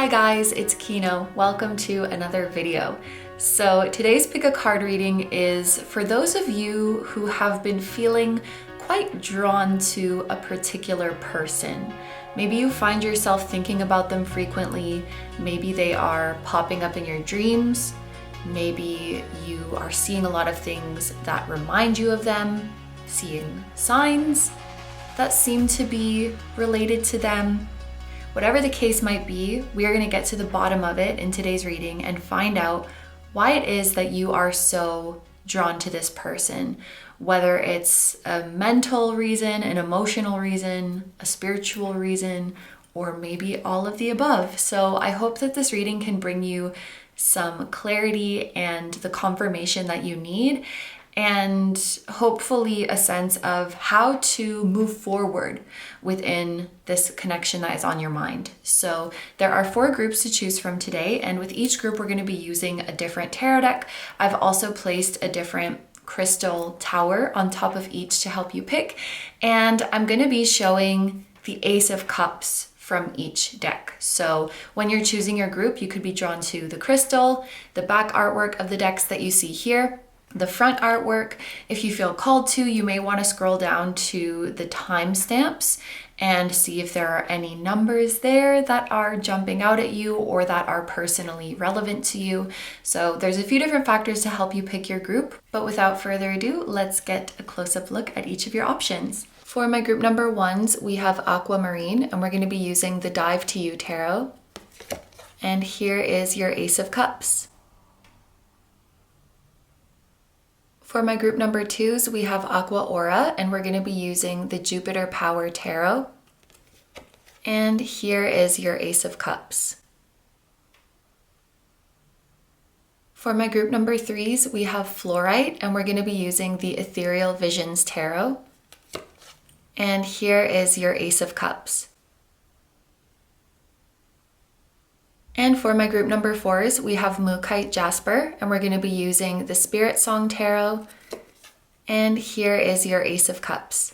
Hi guys, it's Kino. Welcome to another video. So today's pick a card reading is for those of you who have been feeling quite drawn to a particular person. Maybe you find yourself thinking about them frequently. Maybe they are popping up in your dreams. Maybe you are seeing a lot of things that remind you of them, seeing signs that seem to be related to them. Whatever the case might be, we are going to get to the bottom of it in today's reading and find out why it is that you are so drawn to this person. Whether it's a mental reason, an emotional reason, a spiritual reason, or maybe all of the above. So I hope that this reading can bring you some clarity and the confirmation that you need, and hopefully a sense of how to move forward within this connection that is on your mind. So there are 4 groups to choose from today, and with each group we're going to be using a different tarot deck. I've also placed a different crystal tower on top of each to help you pick, and I'm going to be showing the Ace of Cups from each deck. So when you're choosing your group, you could be drawn to the crystal, the back artwork of the decks that you see here, the front artwork. If you feel called to, you may want to scroll down to the timestamps and see if there are any numbers there that are jumping out at you or that are personally relevant to you. So there's a few different factors to help you pick your group, but without further ado, let's get a close-up look at each of your options. For my group number 1s, we have Aquamarine, and we're going to be using the Dive to You Tarot. And here is your Ace of Cups. For my group number 2s, we have Aqua Aura, and we're going to be using the Jupiter Power Tarot. And here is your Ace of Cups. For my group number 3s, we have Fluorite, and we're going to be using the Ethereal Visions Tarot. And here is your Ace of Cups. And for my group number 4s, we have Mookaite Jasper, and we're going to be using the Spiritsong Tarot. And here is your Ace of Cups.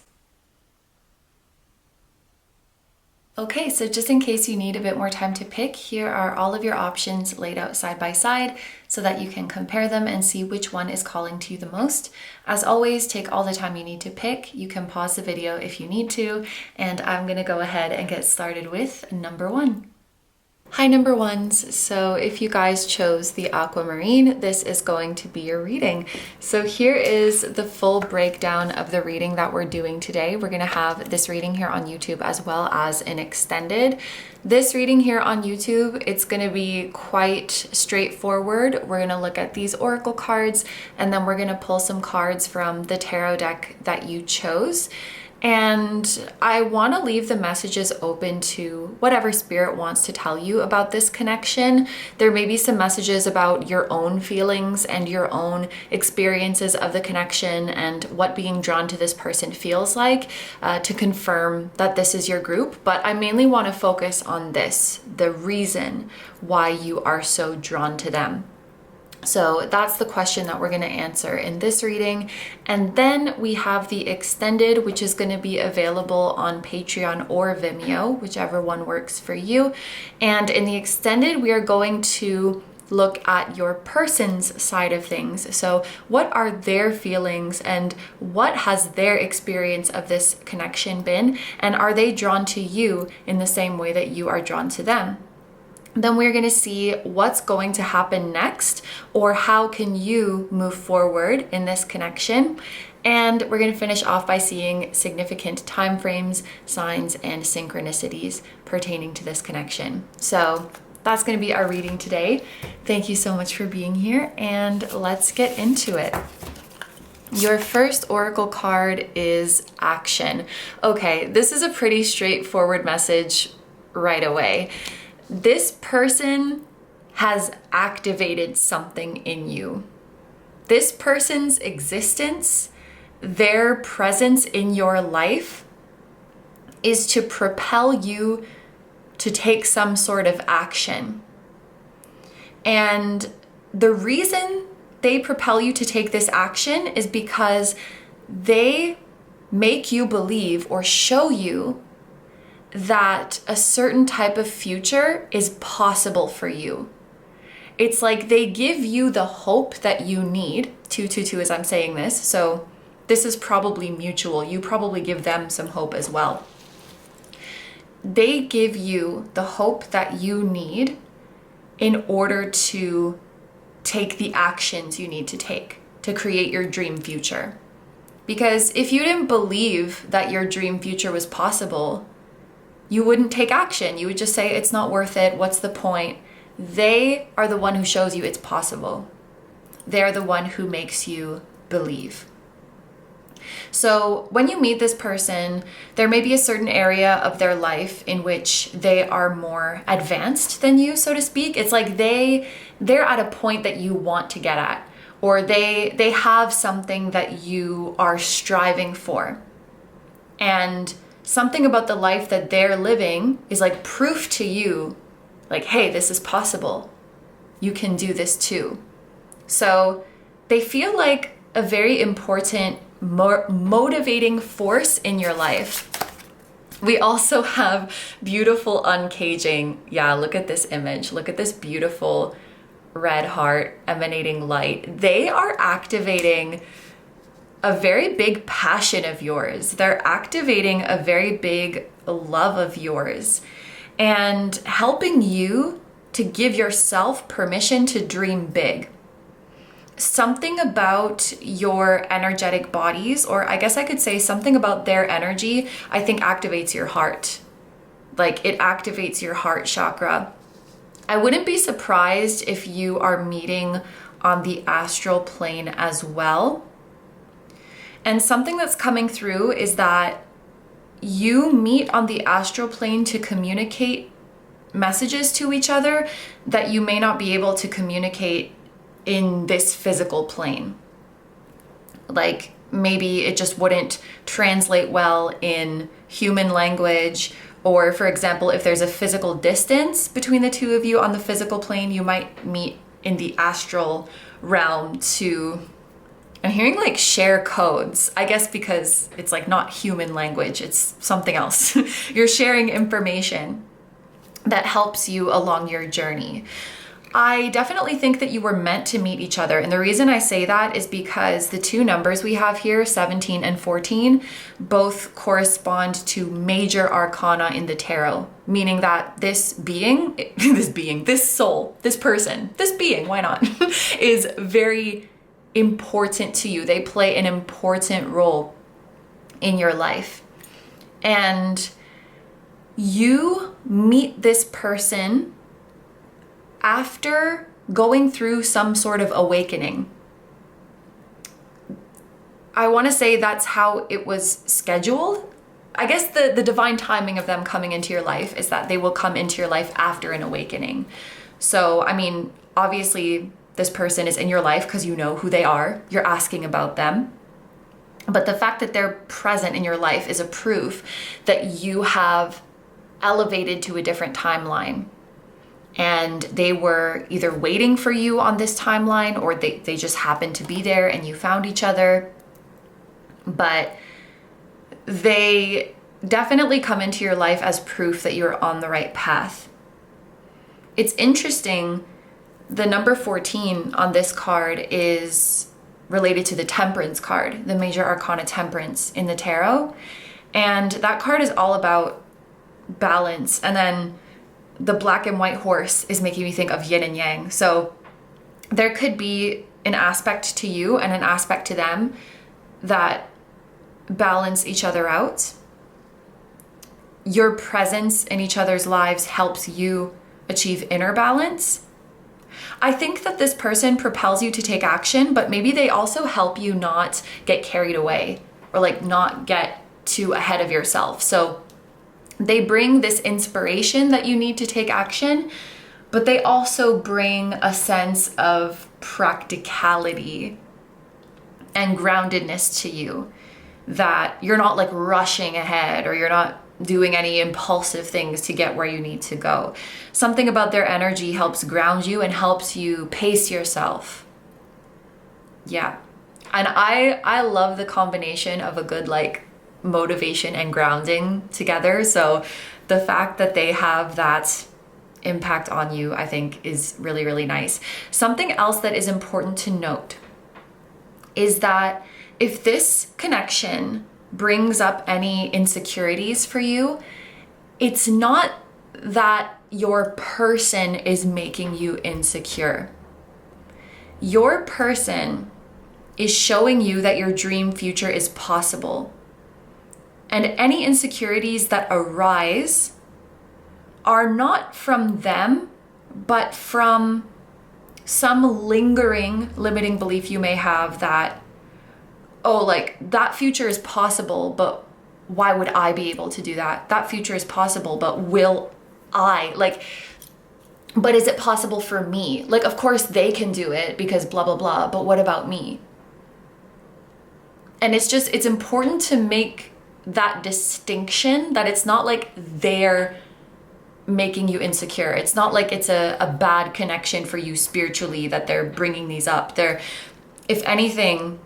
Okay, so just in case you need a bit more time to pick, here are all of your options laid out side by side so that you can compare them and see which one is calling to you the most. As always, take all the time you need to pick. You can pause the video if you need to, and I'm going to go ahead and get started with number 1. Hi number 1s, so if you guys chose the Aquamarine, this is going to be your reading. So here is the full breakdown of the reading that we're doing today. We're going to have this reading here on YouTube as well as an extended. This reading here on YouTube, it's going to be quite straightforward. We're going to look at these oracle cards, and then we're going to pull some cards from the tarot deck that you chose. And I want to leave the messages open to whatever spirit wants to tell you about this connection. There may be some messages about your own feelings and your own experiences of the connection and what being drawn to this person feels like to confirm that this is your group. But I mainly want to focus on this, the reason why you are so drawn to them. So that's the question that we're going to answer in this reading. And then we have the extended, which is going to be available on Patreon or Vimeo, whichever one works for you. And in the extended, we are going to look at your person's side of things. So what are their feelings and what has their experience of this connection been? And are they drawn to you in the same way that you are drawn to them? Then we're going to see what's going to happen next, or how can you move forward in this connection. And we're going to finish off by seeing significant time frames, signs, and synchronicities pertaining to this connection. So that's going to be our reading today. Thank you so much for being here, and let's get into it. Your first oracle card is action. Okay, this is a pretty straightforward message right away. This person has activated something in you. This person's existence, their presence in your life, is to propel you to take some sort of action. And the reason they propel you to take this action is because they make you believe or show you that a certain type of future is possible for you. It's like they give you the hope that you need. 222 as I'm saying this. So this is probably mutual. You probably give them some hope as well. They give you the hope that you need in order to take the actions you need to take to create your dream future. Because if you didn't believe that your dream future was possible, you wouldn't take action. You would just say, it's not worth it. What's the point? They are the one who shows you it's possible. They're the one who makes you believe. So when you meet this person, there may be a certain area of their life in which they are more advanced than you, so to speak. It's like they're at a point that you want to get at, or they have something that you are striving for. And something about the life that they're living is like proof to you, like, hey, this is possible. You can do this too. So they feel like a very important, motivating force in your life. We also have beautiful uncaging. Yeah, look at this image. Look at this beautiful red heart emanating light. They are activating a very big passion of yours. They're activating a very big love of yours and helping you to give yourself permission to dream big. Something about your energetic bodies, or I guess I could say something about their energy, I think activates your heart. Like it activates your heart chakra. I wouldn't be surprised if you are meeting on the astral plane as well. And something that's coming through is that you meet on the astral plane to communicate messages to each other that you may not be able to communicate in this physical plane. Like maybe it just wouldn't translate well in human language, or for example, if there's a physical distance between the two of you on the physical plane, you might meet in the astral realm to, I'm hearing like share codes, I guess because it's like not human language, it's something else. You're sharing information that helps you along your journey. I definitely think that you were meant to meet each other. And the reason I say that is because the two numbers we have here, 17 and 14, both correspond to major arcana in the tarot, meaning that this being, this soul, this person, this being, why not, is very important to you. They play an important role in your life. And you meet this person after going through some sort of awakening. I want to say that's how it was scheduled. I guess the divine timing of them coming into your life is that they will come into your life after an awakening. So, I mean, obviously this person is in your life because you know who they are. You're asking about them. But the fact that they're present in your life is a proof that you have elevated to a different timeline. And they were either waiting for you on this timeline, or they just happened to be there and you found each other. But they definitely come into your life as proof that you're on the right path. It's interesting, the number 14 on this card is related to the Temperance card, the major arcana Temperance in the tarot. And that card is all about balance. And then the black and white horse is making me think of yin and yang. So there could be an aspect to you and an aspect to them that balance each other out. Your presence in each other's lives helps you achieve inner balance. I think that this person propels you to take action, but maybe they also help you not get carried away or like not get too ahead of yourself. So they bring this inspiration that you need to take action, but they also bring a sense of practicality and groundedness to you, that you're not like rushing ahead or you're not doing any impulsive things to get where you need to go. Something about their energy helps ground you and helps you pace yourself. Yeah. And I love the combination of a good like motivation and grounding together. So the fact that they have that impact on you, I think, is really, really nice. Something else that is important to note is that if this connection brings up any insecurities for you, it's not that your person is making you insecure. Your person is showing you that your dream future is possible. And any insecurities that arise are not from them, but from some lingering limiting belief you may have that, oh, like that future is possible, but why would I be able to do that? That future is possible, but will I? Like, but is it possible for me? Like, of course they can do it because blah, blah, blah, but what about me? And it's important to make that distinction that it's not like they're making you insecure. It's not like it's a bad connection for you spiritually that they're bringing these up. If anything,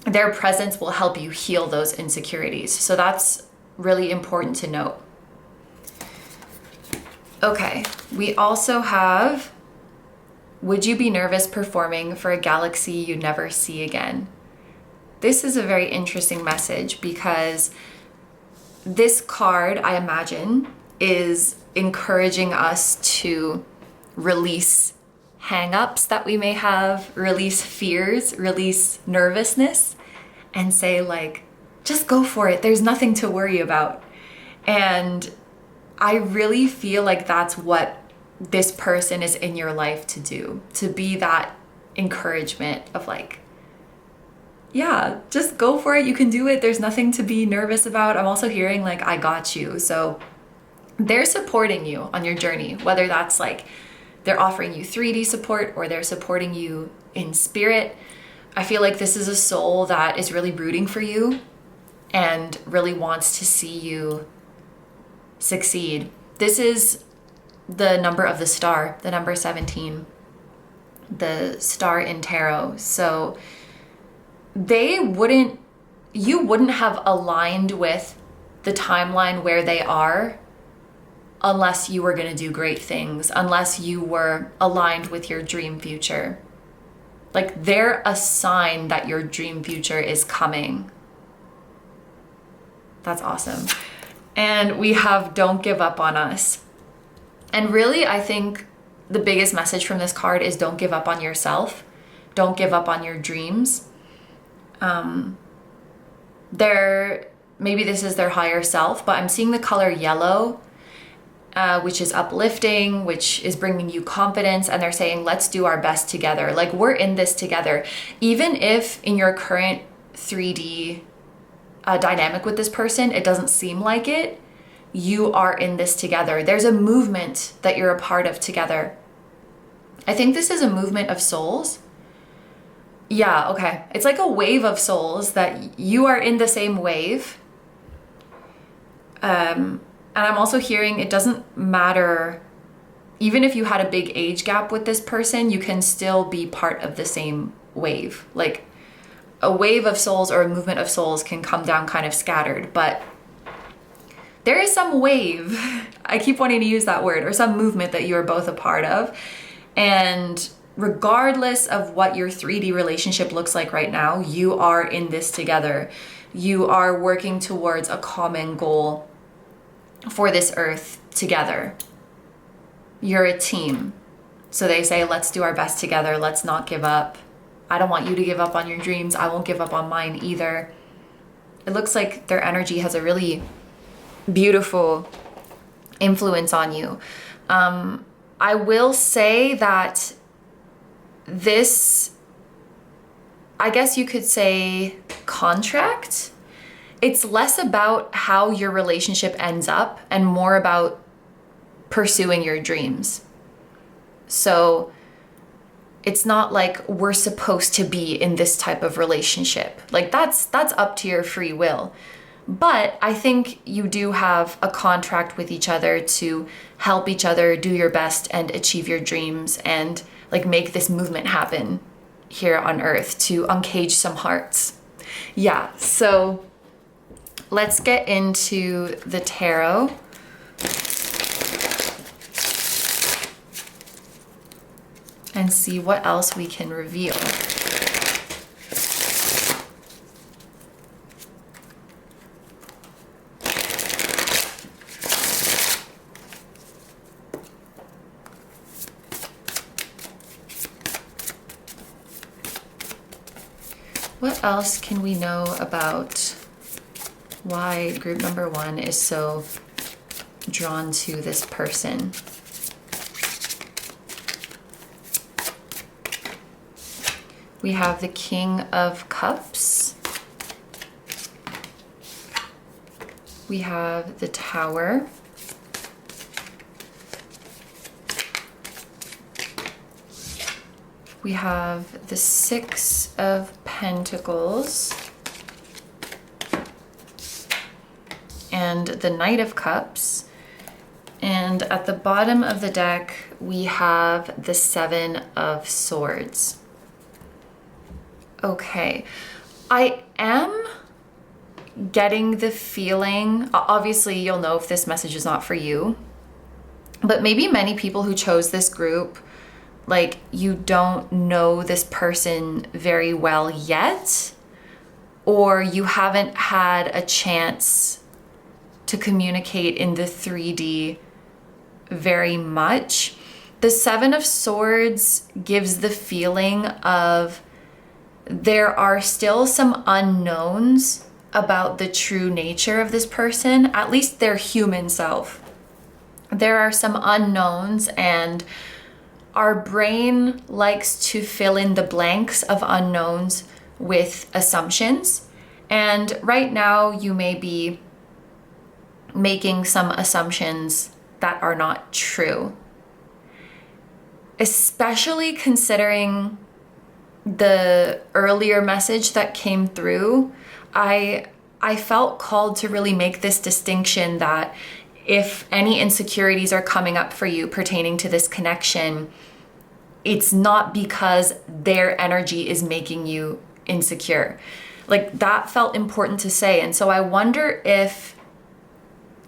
their presence will help you heal those insecurities. So that's really important to note. Okay, we also have, would you be nervous performing for a galaxy you never see again? This is a very interesting message because this card, I imagine, is encouraging us to release hang-ups that we may have, release fears, release nervousness, and say like, just go for it. There's nothing to worry about. And I really feel like that's what this person is in your life to do, to be that encouragement of like, yeah, just go for it. You can do it. There's nothing to be nervous about. I'm also hearing like, I got you. So they're supporting you on your journey, whether that's like they're offering you 3D support or they're supporting you in spirit. I feel like this is a soul that is really rooting for you and really wants to see you succeed. This is the number of the star, the number 17, the star in tarot. So you wouldn't have aligned with the timeline where they are unless you were going to do great things, unless you were aligned with your dream future. Like they're a sign that your dream future is coming. That's awesome. And we have don't give up on us. And really, I think the biggest message from this card is don't give up on yourself. Don't give up on your dreams. Maybe this is their higher self, but I'm seeing the color yellow, which is uplifting, which is bringing you confidence. And they're saying, let's do our best together. Like we're in this together. Even if in your current 3D dynamic with this person, it doesn't seem like it, you are in this together. There's a movement that you're a part of together. I think this is a movement of souls. Yeah, okay. It's like a wave of souls that you are in the same wave. And I'm also hearing it doesn't matter, even if you had a big age gap with this person, you can still be part of the same wave. Like a wave of souls or a movement of souls can come down kind of scattered, but there is some wave, I keep wanting to use that word, or some movement that you are both a part of. And regardless of what your 3D relationship looks like right now, you are in this together. You are working towards a common goal for this earth together. You're a team. So they say, let's do our best together. Let's not give up. I don't want you to give up on your dreams. I won't give up on mine either. It looks like their energy has a really beautiful influence on you. I will say that this, I guess you could say, contract, it's less about how your relationship ends up and more about pursuing your dreams. So it's not like we're supposed to be in this type of relationship. Like that's up to your free will. But I think you do have a contract with each other to help each other do your best and achieve your dreams and like make this movement happen here on earth to uncage some hearts. Yeah, so let's get into the tarot. And see what else we can reveal. What else can we know about why group number 1 is so drawn to this person? We have the King of Cups. We have the Tower. We have the Six of Pentacles. And the Knight of Cups. And at the bottom of the deck, we have the Seven of Swords. Okay, I am getting the feeling, obviously you'll know if this message is not for you, but maybe many people who chose this group, like you don't know this person very well yet, or you haven't had a chance to communicate in the 3D very much. The Seven of Swords gives the feeling of there are still some unknowns about the true nature of this person, at least their human self. There are some unknowns, and our brain likes to fill in the blanks of unknowns with assumptions. And right now you may be making some assumptions that are not true, especially considering the earlier message that came through. I felt called to really make this distinction that if any insecurities are coming up for you pertaining to this connection, it's not because their energy is making you insecure. Like, that felt important to say. And so I wonder if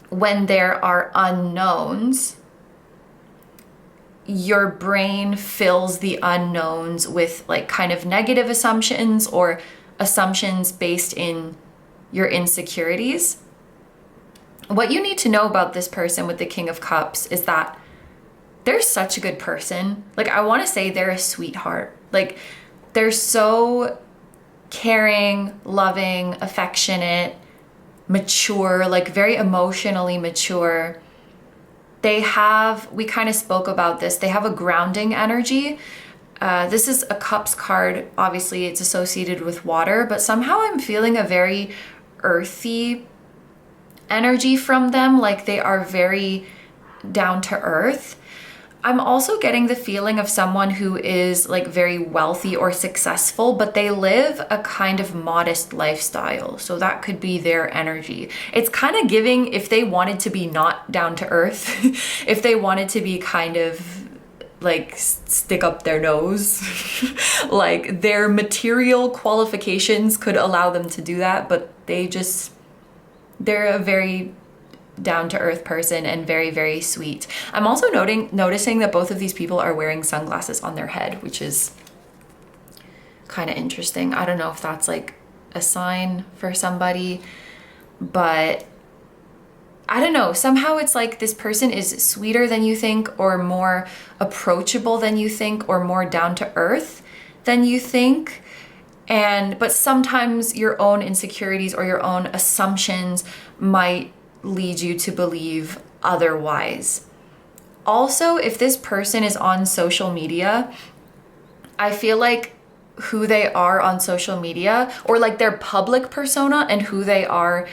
when there are unknowns, your brain fills the unknowns with like kind of negative assumptions or assumptions based in your insecurities. What you need to know about this person with the King of Cups is that they're such a good person. Like, I want to say they're a sweetheart. Like, they're so caring, loving, affectionate, mature, like very emotionally mature. They have, we kind of spoke about this, they have a grounding energy. This is a Cups card. Obviously, it's associated with water, but somehow I'm feeling a very earthy energy from them. Like, they are very down to earth. I'm also getting the feeling of someone who is like very wealthy or successful, but they live a kind of modest lifestyle. So that could be their energy. It's kind of giving, if they wanted to be not down to earth, if they wanted to be kind of like stick up their nose, like their material qualifications could allow them to do that, but they're a very down-to-earth person and very, very sweet. I'm also noticing that both of these people are wearing sunglasses on their head, which is kind of interesting. I don't know if that's like a sign for somebody, but I don't know. Somehow it's like this person is sweeter than you think, or more approachable than you think, or more down-to-earth than you think. But sometimes your own insecurities or your own assumptions might lead you to believe otherwise. Also, if this person is on social media, I feel like who they are on social media, or like their public persona and who they are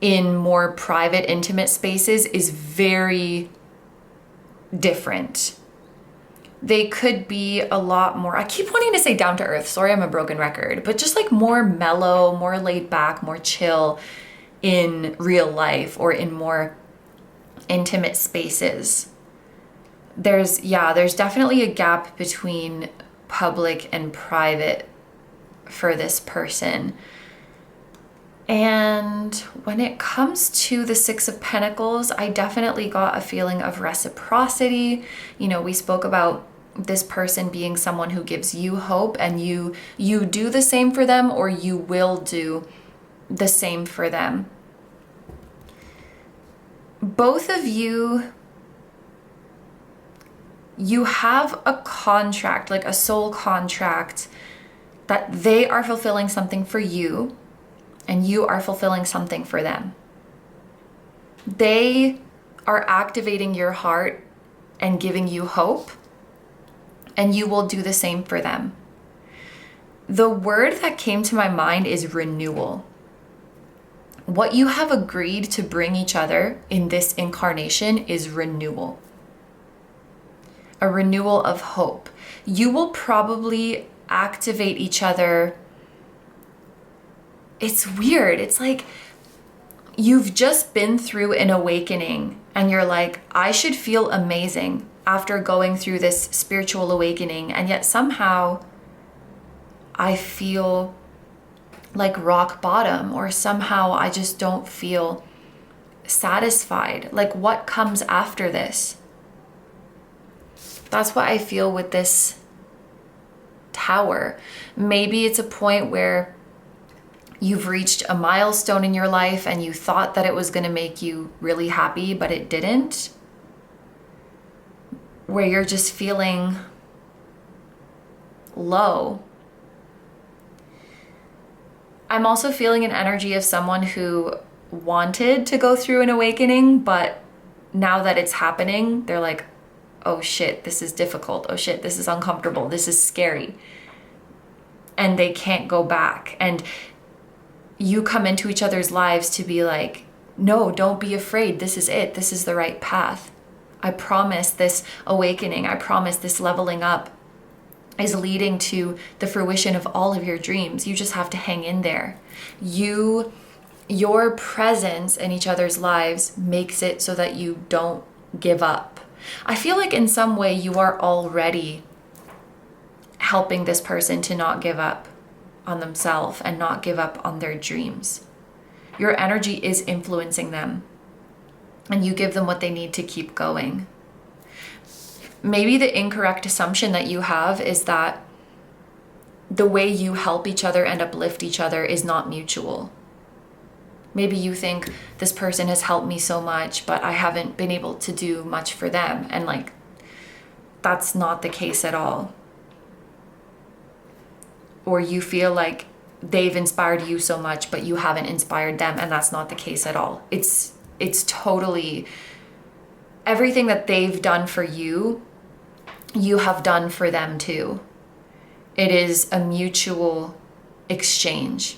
in more private, intimate spaces, is very different. They could be a lot more, I keep wanting to say down to earth, sorry I'm a broken record, but just like more mellow, more laid back, more chill in real life or in more intimate spaces. There's definitely a gap between public and private for this person. And And when it comes to the Six of Pentacles, I definitely got a feeling of reciprocity. You know, we spoke about this person being someone who gives you hope, and you do the same for them, or you will do the same for them. Both of you have a contract, like a soul contract, that they are fulfilling something for you and you are fulfilling something for them. They are activating your heart and giving you hope, and you will do the same for them. The word that came to my mind is renewal. What you have agreed to bring each other in this incarnation is renewal. A renewal of hope. You will probably activate each other. It's weird. It's like you've just been through an awakening and you're like, I should feel amazing after going through this spiritual awakening, and yet somehow I feel like rock bottom, or somehow I just don't feel satisfied. Like, what comes after this? That's what I feel with this Tower. Maybe it's a point where you've reached a milestone in your life and you thought that it was going to make you really happy, but it didn't. Where you're just feeling low. I'm also feeling an energy of someone who wanted to go through an awakening, but now that it's happening, they're like, oh shit, this is difficult. Oh shit, this is uncomfortable. This is scary. And they can't go back. And you come into each other's lives to be like, no, don't be afraid. This is it. This is the right path. I promise this awakening. I promise this leveling up is leading to the fruition of all of your dreams. You just have to hang in there. Your presence in each other's lives makes it so that you don't give up. I feel like in some way you are already helping this person to not give up on themselves and not give up on their dreams. Your energy is influencing them, and you give them what they need to keep going. Maybe the incorrect assumption that you have is that the way you help each other and uplift each other is not mutual. Maybe you think this person has helped me so much, but I haven't been able to do much for them. And like, that's not the case at all. Or you feel like they've inspired you so much, but you haven't inspired them. And that's not the case at all. It's totally everything that they've done for you, you have done for them too. It is a mutual exchange.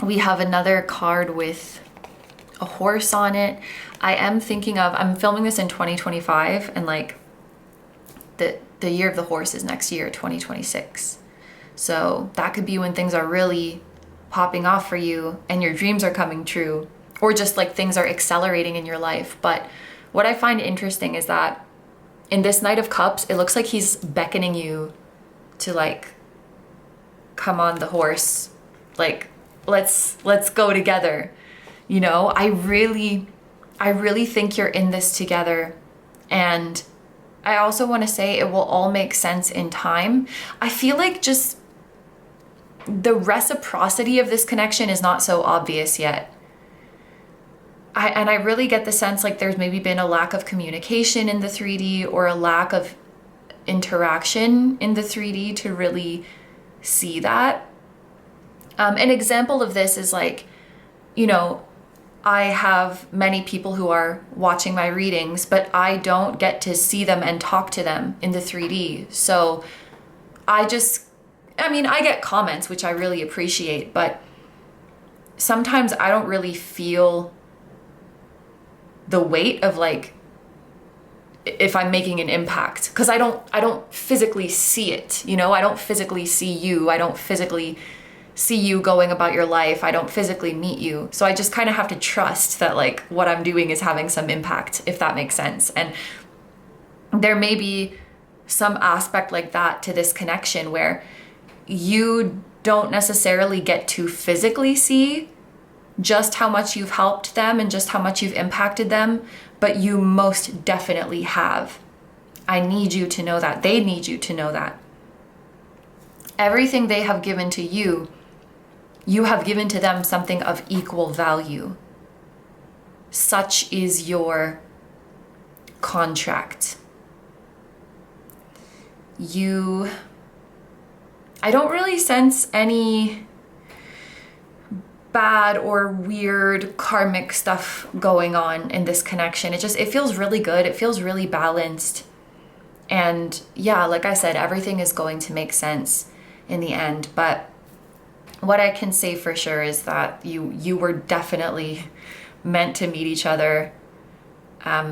We have another card with a horse on it. I'm filming this in 2025, and like the year of the horse is next year, 2026. So that could be when things are really popping off for you and your dreams are coming true, or just like things are accelerating in your life. But what I find interesting is that in this Knight of Cups, it looks like he's beckoning you to like come on the horse, like let's go together. You know, I really think you're in this together. And I also want to say it will all make sense in time. I feel like just the reciprocity of this connection is not so obvious yet. I really get the sense like there's maybe been a lack of communication in the 3D, or a lack of interaction in the 3D to really see that. An example of this is like, you know, I have many people who are watching my readings, but I don't get to see them and talk to them in the 3D. So I get comments, which I really appreciate, but sometimes I don't really feel the weight of like, if I'm making an impact, because I don't physically see it, you know, I don't physically see you. I don't physically see you going about your life. I don't physically meet you. So I just kind of have to trust that like what I'm doing is having some impact, if that makes sense. And there may be some aspect like that to this connection where you don't necessarily get to physically see just how much you've helped them and just how much you've impacted them, but you most definitely have. I need you to know that. They need you to know that. Everything they have given to you, you have given to them something of equal value. Such is your contract. I don't really sense any bad or weird karmic stuff going on in this connection. It feels really good. It feels really balanced. And yeah, like I said, everything is going to make sense in the end. But what I can say for sure is that you were definitely meant to meet each other.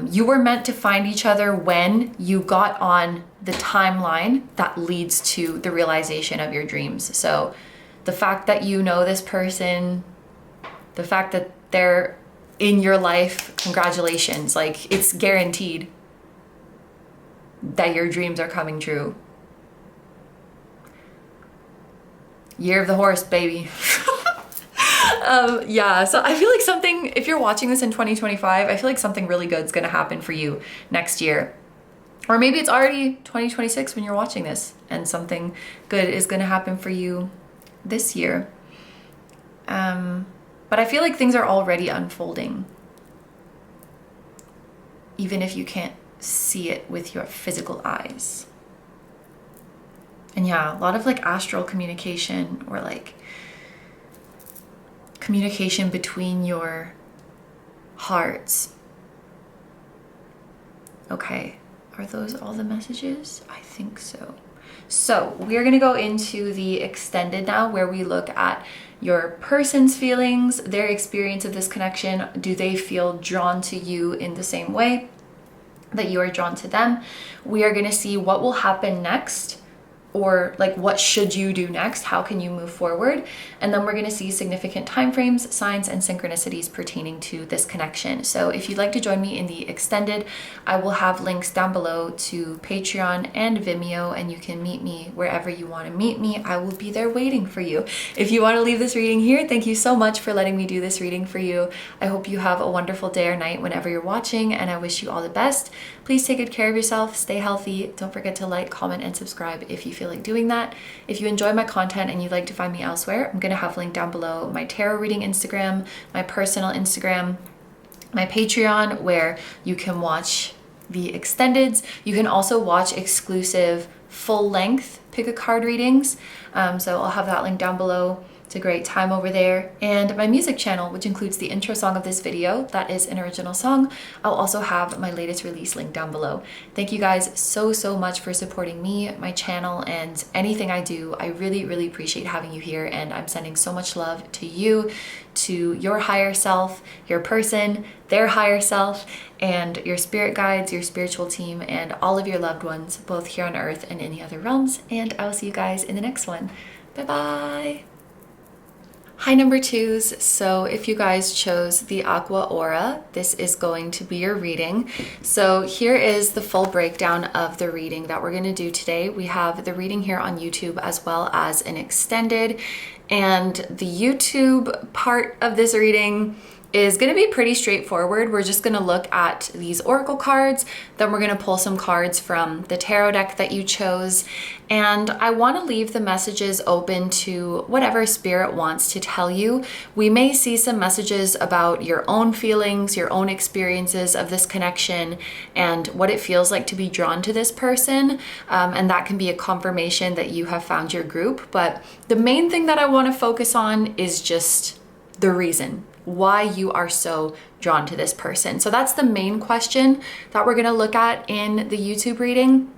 You were meant to find each other when you got on the timeline that leads to the realization of your dreams. So the fact that you know this person, the fact that they're in your life, congratulations. Like, it's guaranteed that your dreams are coming true. Year of the horse, baby. Yeah, so I feel like something, if you're watching this in 2025, I feel like something really good is going to happen for you next year. Or maybe it's already 2026 when you're watching this and something good is going to happen for you this year. But I feel like things are already unfolding, even if you can't see it with your physical eyes. And yeah, a lot of like astral communication, or like communication between your hearts. Okay, are those all the messages? I think so. So we're gonna go into the extended now, where we look at your person's feelings, their experience of this connection. Do they feel drawn to you in the same way that you are drawn to them? We are gonna see what will happen next, or like what should you do next? How can you move forward? And then we're gonna see significant timeframes, signs, and synchronicities pertaining to this connection. So if you'd like to join me in the extended, I will have links down below to Patreon and Vimeo, and you can meet me wherever you wanna meet me. I will be there waiting for you. If you wanna leave this reading here, thank you so much for letting me do this reading for you. I hope you have a wonderful day or night whenever you're watching, and I wish you all the best. Please take good care of yourself, stay healthy. Don't forget to like, comment, and subscribe if you feel like doing that. If you enjoy my content and you'd like to find me elsewhere, I'm gonna have linked down below my tarot reading Instagram, my personal Instagram, my Patreon, where you can watch the extendeds. You can also watch exclusive full-length pick a card readings. So I'll have that link down below. It's a great time over there. And my music channel, which includes the intro song of this video, that is an original song. I'll also have my latest release link down below. Thank you guys so much for supporting me, my channel, and anything I do. I really appreciate having you here, and I'm sending so much love to you, to your higher self, your person, their higher self, and your spirit guides, your spiritual team, and all of your loved ones, both here on earth and in the other realms. And I will see you guys in the next one. Bye-bye. Hi number twos. So if you guys chose the Aqua Aura, this is going to be your reading. So here is the full breakdown of the reading that we're going to do today. We have the reading here on YouTube as well as an extended, and the YouTube part of this reading is going to be pretty straightforward. We're just going to look at these oracle cards, then we're going to pull some cards from the tarot deck that you chose, and I want to leave the messages open to whatever spirit wants to tell you. We may see some messages about your own feelings, your own experiences of this connection, and what it feels like to be drawn to this person, and that can be a confirmation that you have found your group. But the main thing that I want to focus on is just the reason why you are so drawn to this person. So that's the main question that we're going to look at in the YouTube reading.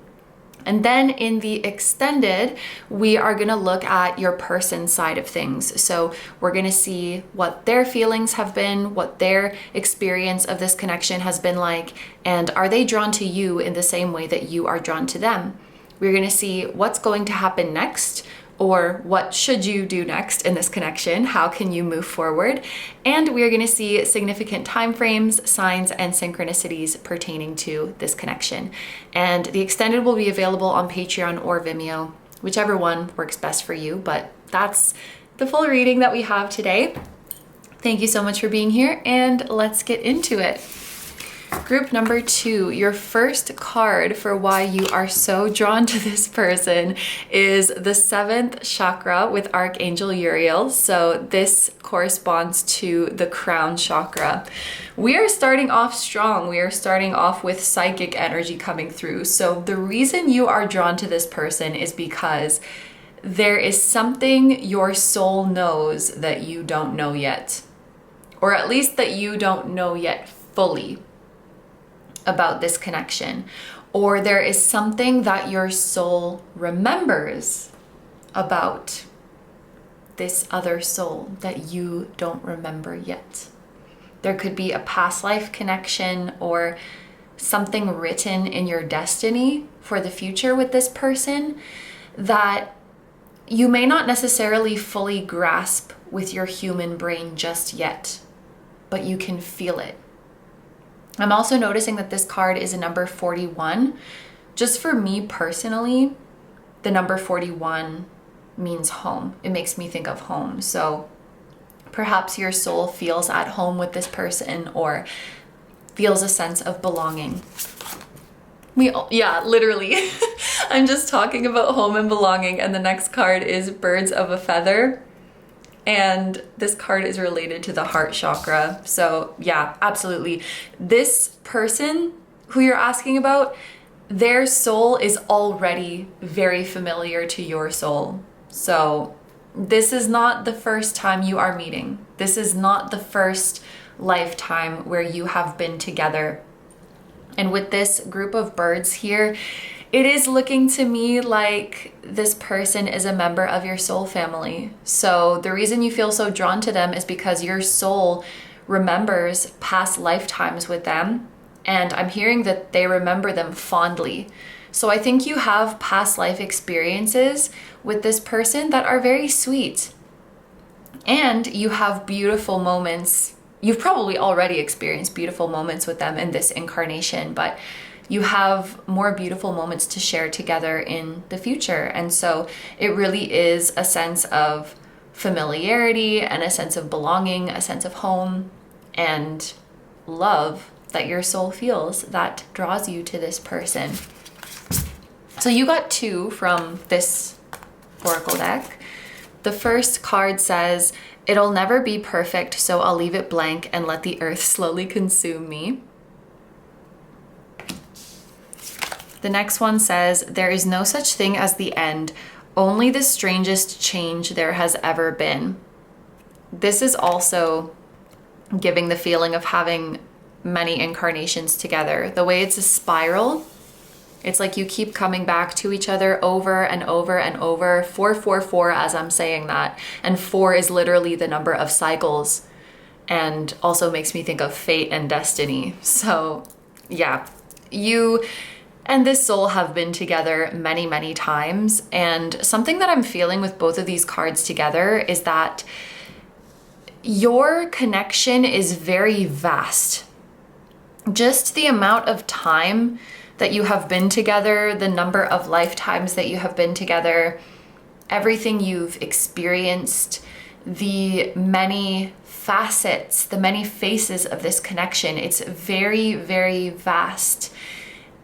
And then in the extended, we are going to look at your person side of things. So we're going to see what their feelings have been, what their experience of this connection has been like, and are they drawn to you in the same way that you are drawn to them? We're going to see what's going to happen next, or what should you do next in this connection? How can you move forward? And we're going to see significant time frames, signs, and synchronicities pertaining to this connection. And the extended will be available on Patreon or Vimeo, whichever one works best for you, but that's the full reading that we have today. Thank you so much for being here, and let's get into it. Group number 2, your first card for why you are so drawn to this person is the 7th chakra with Archangel Uriel. So this corresponds to the crown chakra. We are starting off strong. We are starting off with psychic energy coming through. So the reason you are drawn to this person is because there is something your soul knows that you don't know yet, or at least that you don't know yet fully about this connection, or there is something that your soul remembers about this other soul that you don't remember yet. There could be a past life connection or something written in your destiny for the future with this person that you may not necessarily fully grasp with your human brain just yet, but you can feel it. I'm also noticing that this card is a number 41. Just for me personally, the number 41 means home. It makes me think of home. So perhaps your soul feels at home with this person or feels a sense of belonging. Yeah, literally. I'm just talking about home and belonging, and the next card is Birds of a Feather. And this card is related to the heart chakra. So yeah, absolutely. This person who you're asking about, their soul is already very familiar to your soul. So this is not the first time you are meeting. This is not the first lifetime where you have been together. And with this group of birds here, it is looking to me like this person is a member of your soul family. So the reason you feel so drawn to them is because your soul remembers past lifetimes with them. And I'm hearing that they remember them fondly. So I think you have past life experiences with this person that are very sweet. And you have beautiful moments. You've probably already experienced beautiful moments with them in this incarnation, but you have more beautiful moments to share together in the future. And so it really is a sense of familiarity and a sense of belonging, a sense of home and love that your soul feels that draws you to this person. So you got 2 from this oracle deck. The first card says, "It'll never be perfect, so I'll leave it blank and let the earth slowly consume me." The next one says, "There is no such thing as the end, only the strangest change there has ever been." This is also giving the feeling of having many incarnations together. The way it's a spiral, it's like you keep coming back to each other over and over and over. 444 as I'm saying that. And 4 is literally the number of cycles and also makes me think of fate and destiny. So yeah, you and this soul have been together many, many times. And something that I'm feeling with both of these cards together is that your connection is very vast. Just the amount of time that you have been together, the number of lifetimes that you have been together, everything you've experienced, the many facets, the many faces of this connection, it's very, very vast.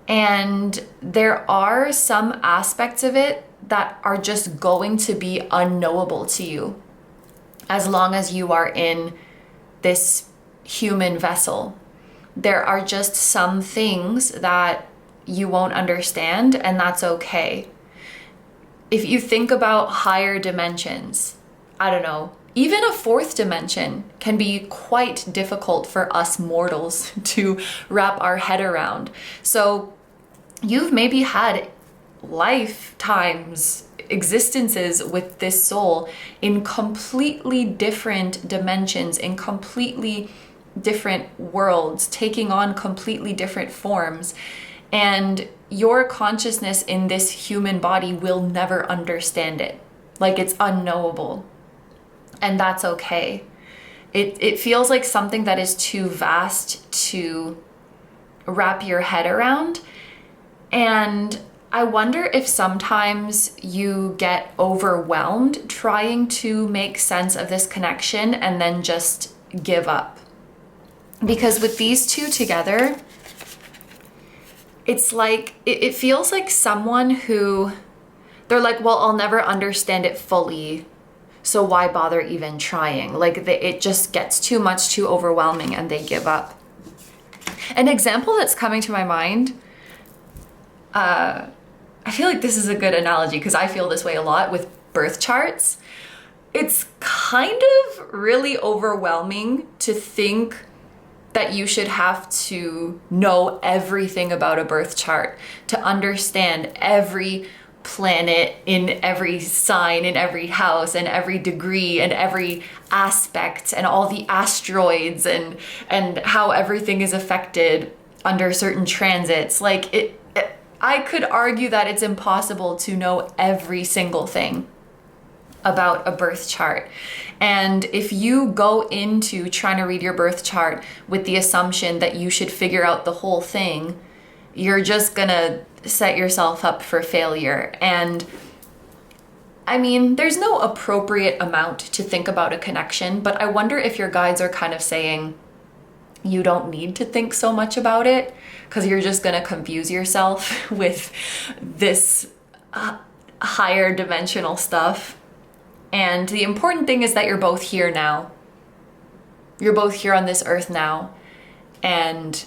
And there are some aspects of it that are just going to be unknowable to you as long as you are in this human vessel. There are just some things that you won't understand, and that's okay. If you think about higher dimensions, I don't know, even a 4th dimension can be quite difficult for us mortals to wrap our head around. So you've maybe had lifetimes, existences with this soul in completely different dimensions, in completely different worlds, taking on completely different forms. And your consciousness in this human body will never understand it. Like, it's unknowable. And that's okay. It feels like something that is too vast to wrap your head around. And I wonder if sometimes you get overwhelmed trying to make sense of this connection and then just give up. Because with these two together, it's like, it feels like someone who, they're like, well, I'll never understand it fully, so why bother even trying? Like, it just gets too much, too overwhelming, and they give up. An example that's coming to my mind, I feel like this is a good analogy because I feel this way a lot with birth charts. It's kind of really overwhelming to think that you should have to know everything about a birth chart to understand every planet in every sign, in every house, and every degree, and every aspect, and all the asteroids, and how everything is affected under certain transits. Like, I could argue that it's impossible to know every single thing about a birth chart. And if you go into trying to read your birth chart with the assumption that you should figure out the whole thing, you're just gonna set yourself up for failure. And I mean, there's no appropriate amount to think about a connection, but I wonder if your guides are kind of saying, you don't need to think so much about it because you're just going to confuse yourself with this higher dimensional stuff. And the important thing is that you're both here now. You're both here on this earth now, and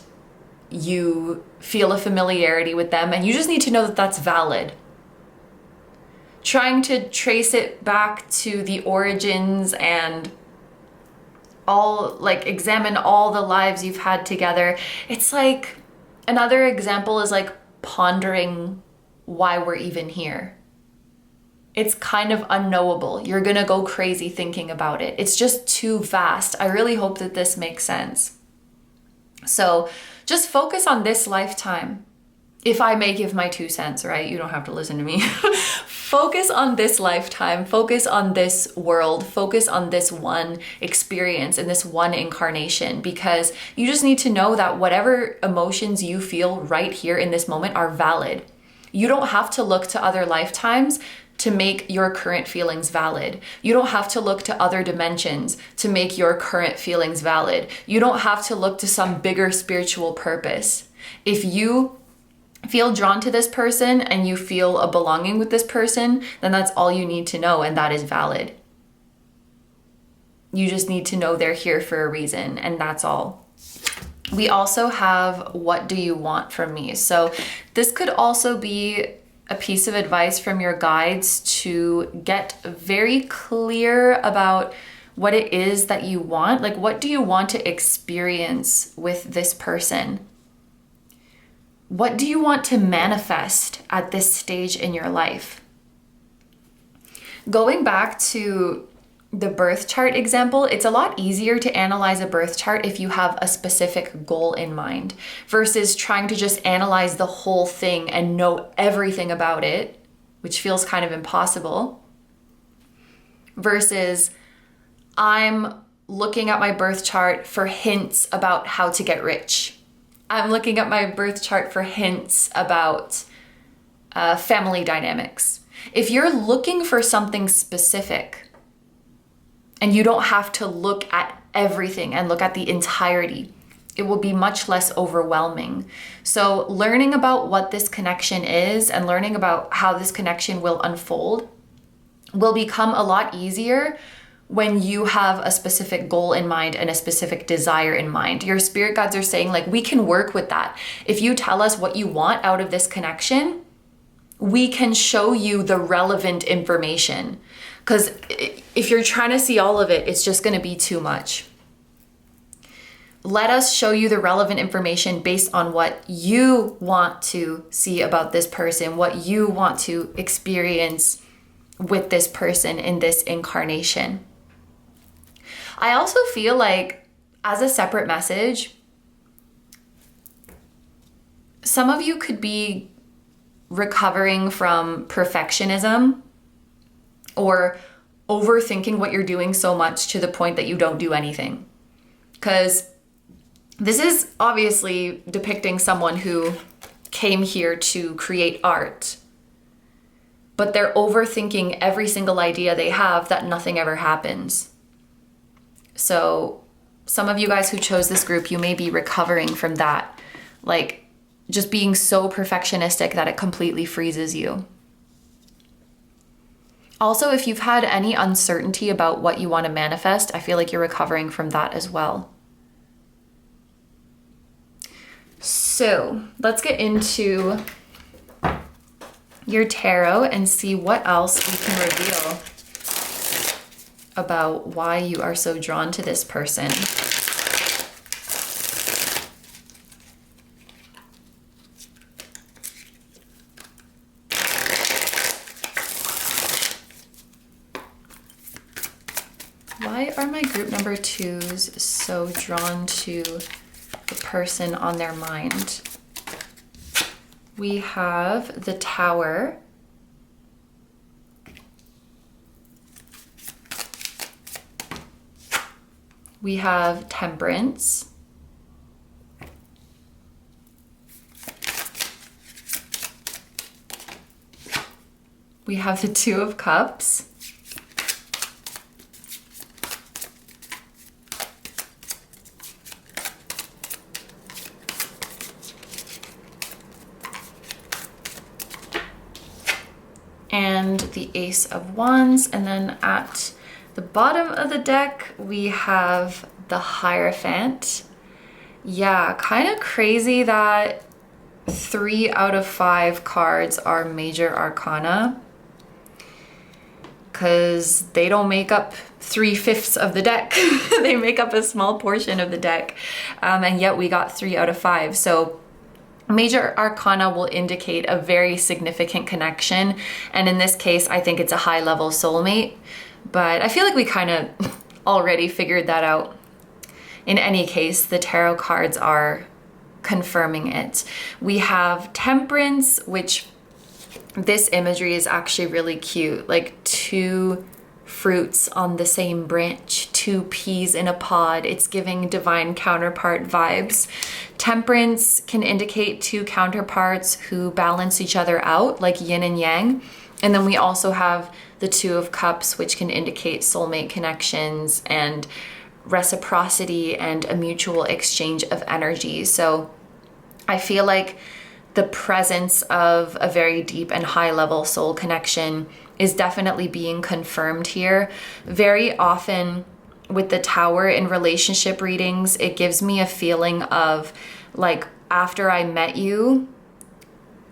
you feel a familiarity with them, and you just need to know that that's valid. Trying to trace it back to the origins and examine all the lives you've had together. It's like, another example is like pondering why we're even here. It's kind of unknowable. You're gonna go crazy thinking about it. It's just too vast. I really hope that this makes sense. So just focus on this lifetime. If I may give my 2 cents, right? You don't have to listen to me. Focus on this lifetime, focus on this world, focus on this one experience and this one incarnation, because you just need to know that whatever emotions you feel right here in this moment are valid. You don't have to look to other lifetimes to make your current feelings valid. You don't have to look to other dimensions to make your current feelings valid. You don't have to look to some bigger spiritual purpose. If you feel drawn to this person and you feel a belonging with this person, then that's all you need to know, and that is valid. You just need to know they're here for a reason, and that's all. We also have, what do you want from me? So this could also be a piece of advice from your guides to get very clear about what it is that you want. Like, what do you want to experience with this person? What do you want to manifest at this stage in your life? Going back to the birth chart example, it's a lot easier to analyze a birth chart if you have a specific goal in mind versus trying to just analyze the whole thing and know everything about it, which feels kind of impossible, versus I'm looking at my birth chart for hints about how to get rich. I'm looking at my birth chart for hints about family dynamics. If you're looking for something specific, and you don't have to look at everything and look at the entirety, it will be much less overwhelming. So learning about what this connection is and learning about how this connection will unfold will become a lot easier when you have a specific goal in mind and a specific desire in mind. Your spirit guides are saying, like, we can work with that. If you tell us what you want out of this connection, we can show you the relevant information. Because if you're trying to see all of it, it's just going to be too much. Let us show you the relevant information based on what you want to see about this person, what you want to experience with this person in this incarnation. I also feel like, as a separate message, some of you could be recovering from perfectionism or overthinking what you're doing so much to the point that you don't do anything. Because this is obviously depicting someone who came here to create art, but they're overthinking every single idea they have that nothing ever happens. So some of you guys who chose this group, you may be recovering from that, like just being so perfectionistic that it completely freezes you. Also, if you've had any uncertainty about what you want to manifest, I feel like you're recovering from that as well. So let's get into your tarot and see what else we can reveal about why you are so drawn to this person. Why are my group number 2s so drawn to the person on their mind? We have the Tower. We have Temperance. We have the Two of Cups. And the Ace of Wands. And then at the bottom of the deck, we have the Hierophant. Yeah, kind of crazy that 3 out of 5 cards are major arcana, because they don't make up 3/5 of the deck. They make up a small portion of the deck. And yet we got 3 out of 5. So major arcana will indicate a very significant connection. And in this case, I think it's a high level soulmate, but I feel like we kind of already figured that out. In any case, the tarot cards are confirming it. We have Temperance, which this imagery is actually really cute. Like 2 fruits on the same branch, 2 peas in a pod. It's giving divine counterpart vibes. Temperance can indicate 2 counterparts who balance each other out, like yin and yang. And then we also have the Two of Cups, which can indicate soulmate connections and reciprocity and a mutual exchange of energy. So I feel like the presence of a very deep and high level soul connection is definitely being confirmed here. Very often with the Tower in relationship readings, it gives me a feeling of like, after I met you,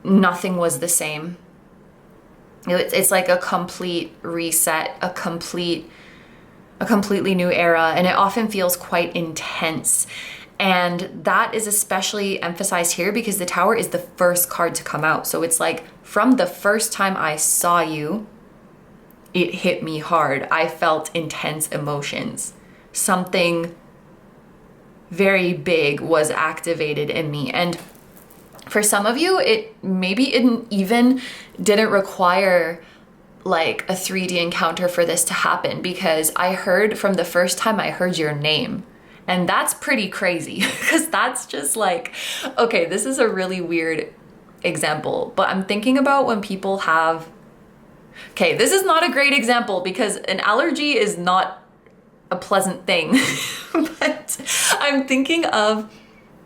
nothing was the same. It's like a complete reset, a completely new era, and it often feels quite intense. And that is especially emphasized here because the Tower is the first card to come out. So it's like, from the first time I saw you, it hit me hard. I felt intense emotions. Something very big was activated in me. And for some of you, it didn't require like a 3D encounter for this to happen, because I heard from the first time I heard your name. And that's pretty crazy, because that's just like, okay, this is a really weird example, but I'm thinking about when people have, okay, this is not a great example because an allergy is not a pleasant thing, but I'm thinking of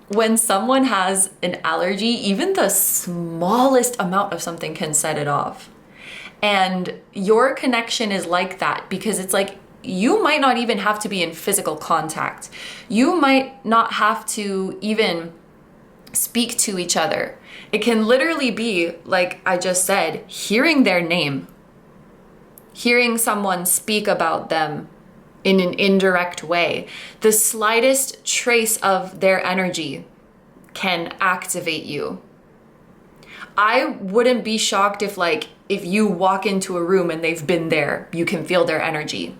when someone has an allergy, even the smallest amount of something can set it off. And your connection is like that, because it's like, you might not even have to be in physical contact. You might not have to even speak to each other. It can literally be, like I just said, hearing their name, hearing someone speak about them in an indirect way. The slightest trace of their energy can activate you. I wouldn't be shocked if you walk into a room and they've been there, you can feel their energy.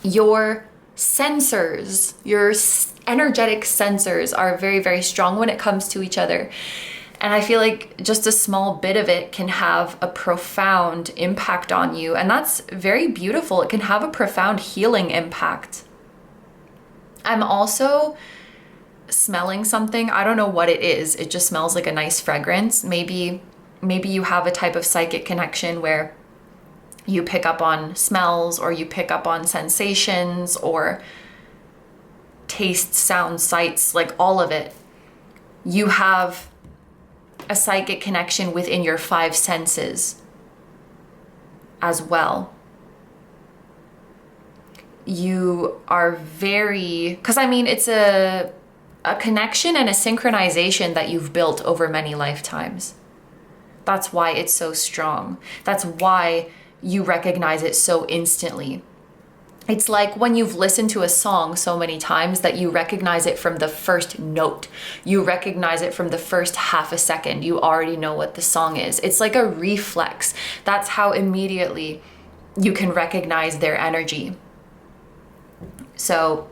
Your sensors, your energetic sensors are very, very strong when it comes to each other. And I feel like just a small bit of it can have a profound impact on you. And that's very beautiful. It can have a profound healing impact. I'm also smelling something. I don't know what it is. It just smells like a nice fragrance. Maybe you have a type of psychic connection where you pick up on smells, or you pick up on sensations, or taste, sound, sights, like all of it. You have a psychic connection within your 5 senses as well. You are very, because I mean, it's a connection and a synchronization that you've built over many lifetimes. That's why it's so strong. That's why you recognize it so instantly. It's like when you've listened to a song so many times that you recognize it from the first note. You recognize it from the first half a second. You already know what the song is. It's like a reflex. That's how immediately you can recognize their energy. So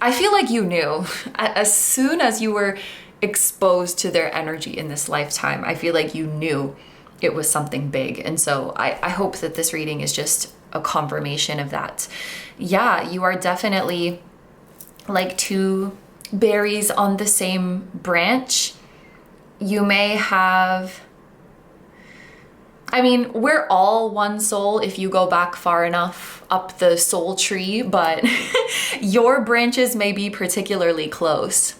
I feel like you knew as soon as you were exposed to their energy in this lifetime. I feel like you knew it was something big. And so I hope that this reading is just a confirmation of that. Yeah, you are definitely like 2 berries on the same branch. You may have, I mean, we're all one soul if you go back far enough up the soul tree, but your branches may be particularly close.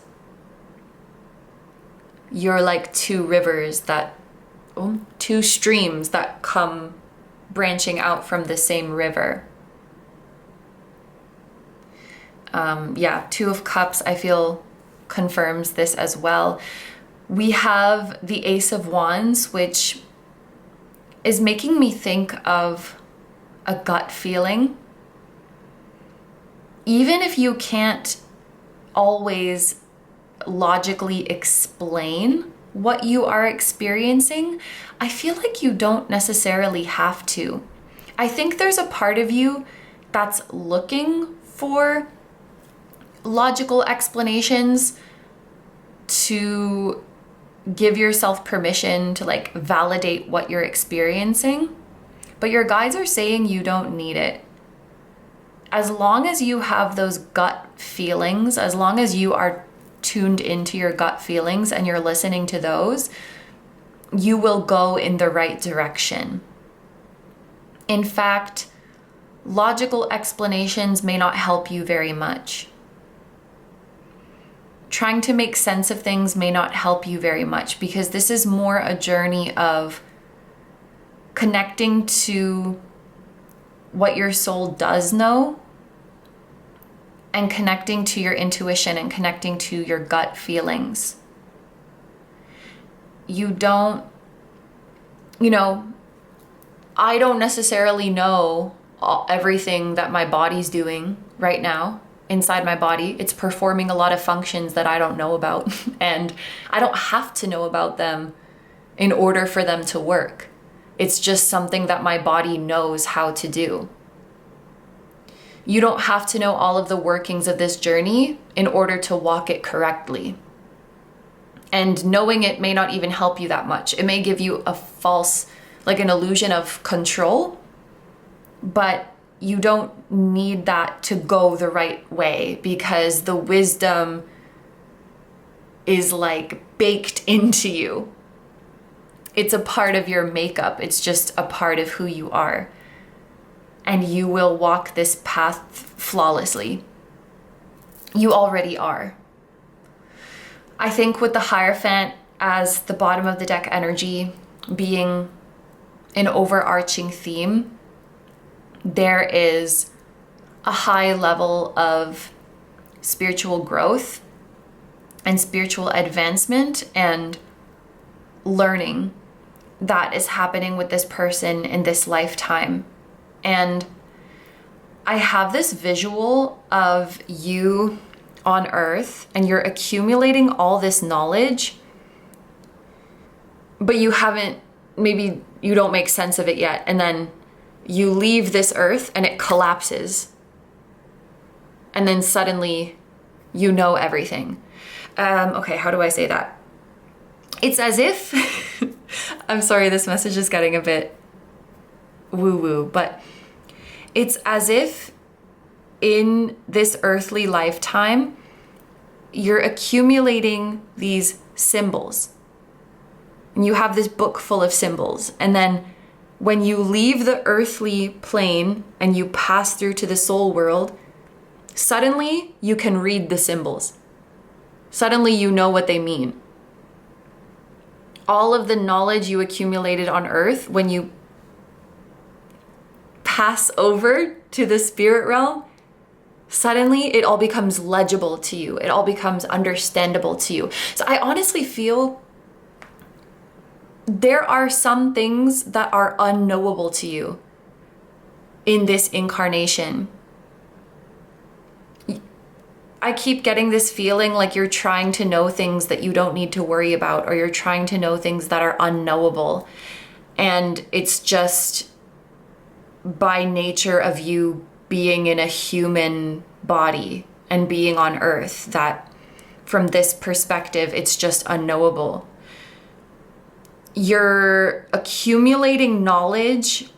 You're like 2 rivers that, 2 streams that come branching out from the same river. Yeah, 2 of Cups, I feel, confirms this as well. We have the Ace of Wands, which is making me think of a gut feeling. Even if you can't always logically explain what you are experiencing, I feel like you don't necessarily have to. I think there's a part of you that's looking for logical explanations to give yourself permission to like validate what you're experiencing, but your guides are saying you don't need it. As long as you have those gut feelings, as long as you are tuned into your gut feelings and you're listening to those, you will go in the right direction. In fact, logical explanations may not help you very much. Trying to make sense of things may not help you very much, because this is more a journey of connecting to what your soul does know, and connecting to your intuition and connecting to your gut feelings. You don't, I don't necessarily know everything that my body's doing right now inside my body. It's performing a lot of functions that I don't know about, and I don't have to know about them in order for them to work. It's just something that my body knows how to do. You don't have to know all of the workings of this journey in order to walk it correctly. And knowing it may not even help you that much. It may give you a false, like an illusion of control, but you don't need that to go the right way, because the wisdom is like baked into you. It's a part of your makeup. It's just a part of who you are. And you will walk this path flawlessly. You already are. I think with the Hierophant as the bottom of the deck energy being an overarching theme, there is a high level of spiritual growth and spiritual advancement and learning that is happening with this person in this lifetime. And I have this visual of you on Earth, and you're accumulating all this knowledge, but maybe you don't make sense of it yet. And then you leave this Earth and it collapses. And then suddenly you know everything. Okay, how do I say that? It's as if, I'm sorry, this message is getting a bit woo-woo, but it's as if in this earthly lifetime, you're accumulating these symbols. And you have this book full of symbols. And then when you leave the earthly plane and you pass through to the soul world, suddenly you can read the symbols. Suddenly you know what they mean. All of the knowledge you accumulated on earth, when you pass over to the spirit realm, suddenly it all becomes legible to you. It all becomes understandable to you. So I honestly feel there are some things that are unknowable to you in this incarnation. I keep getting this feeling like you're trying to know things that you don't need to worry about, or you're trying to know things that are unknowable. And it's just by nature of you being in a human body and being on earth that from this perspective, it's just unknowable. You're accumulating knowledge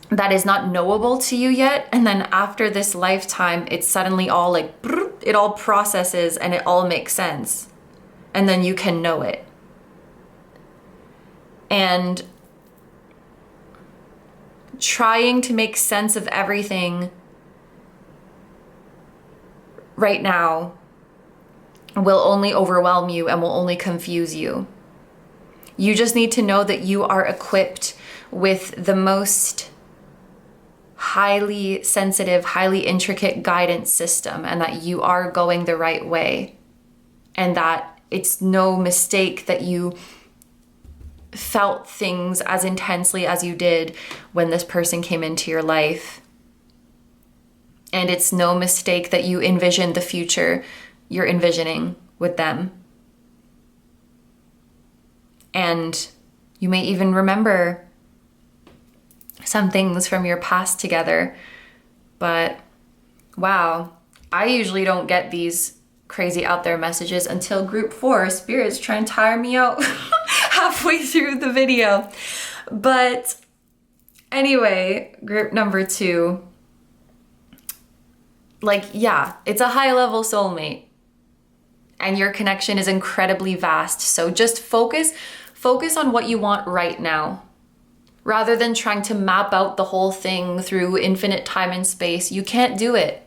that is not knowable to you yet. And then after this lifetime, it's suddenly all like, it all processes and it all makes sense. And then you can know it. And trying to make sense of everything right now will only overwhelm you and will only confuse you. You just need to know that you are equipped with the most highly sensitive, highly intricate guidance system, and that you are going the right way, and that it's no mistake that you felt things as intensely as you did when this person came into your life. And it's no mistake that you envisioned the future you're envisioning with them. And you may even remember some things from your past together. But wow, I usually don't get these crazy out there messages until group 4. Spirit's trying to tire me out halfway through the video. But anyway, group number 2, like, yeah, it's a high level soulmate and your connection is incredibly vast. So just focus on what you want right now. Rather than trying to map out the whole thing through infinite time and space, you can't do it.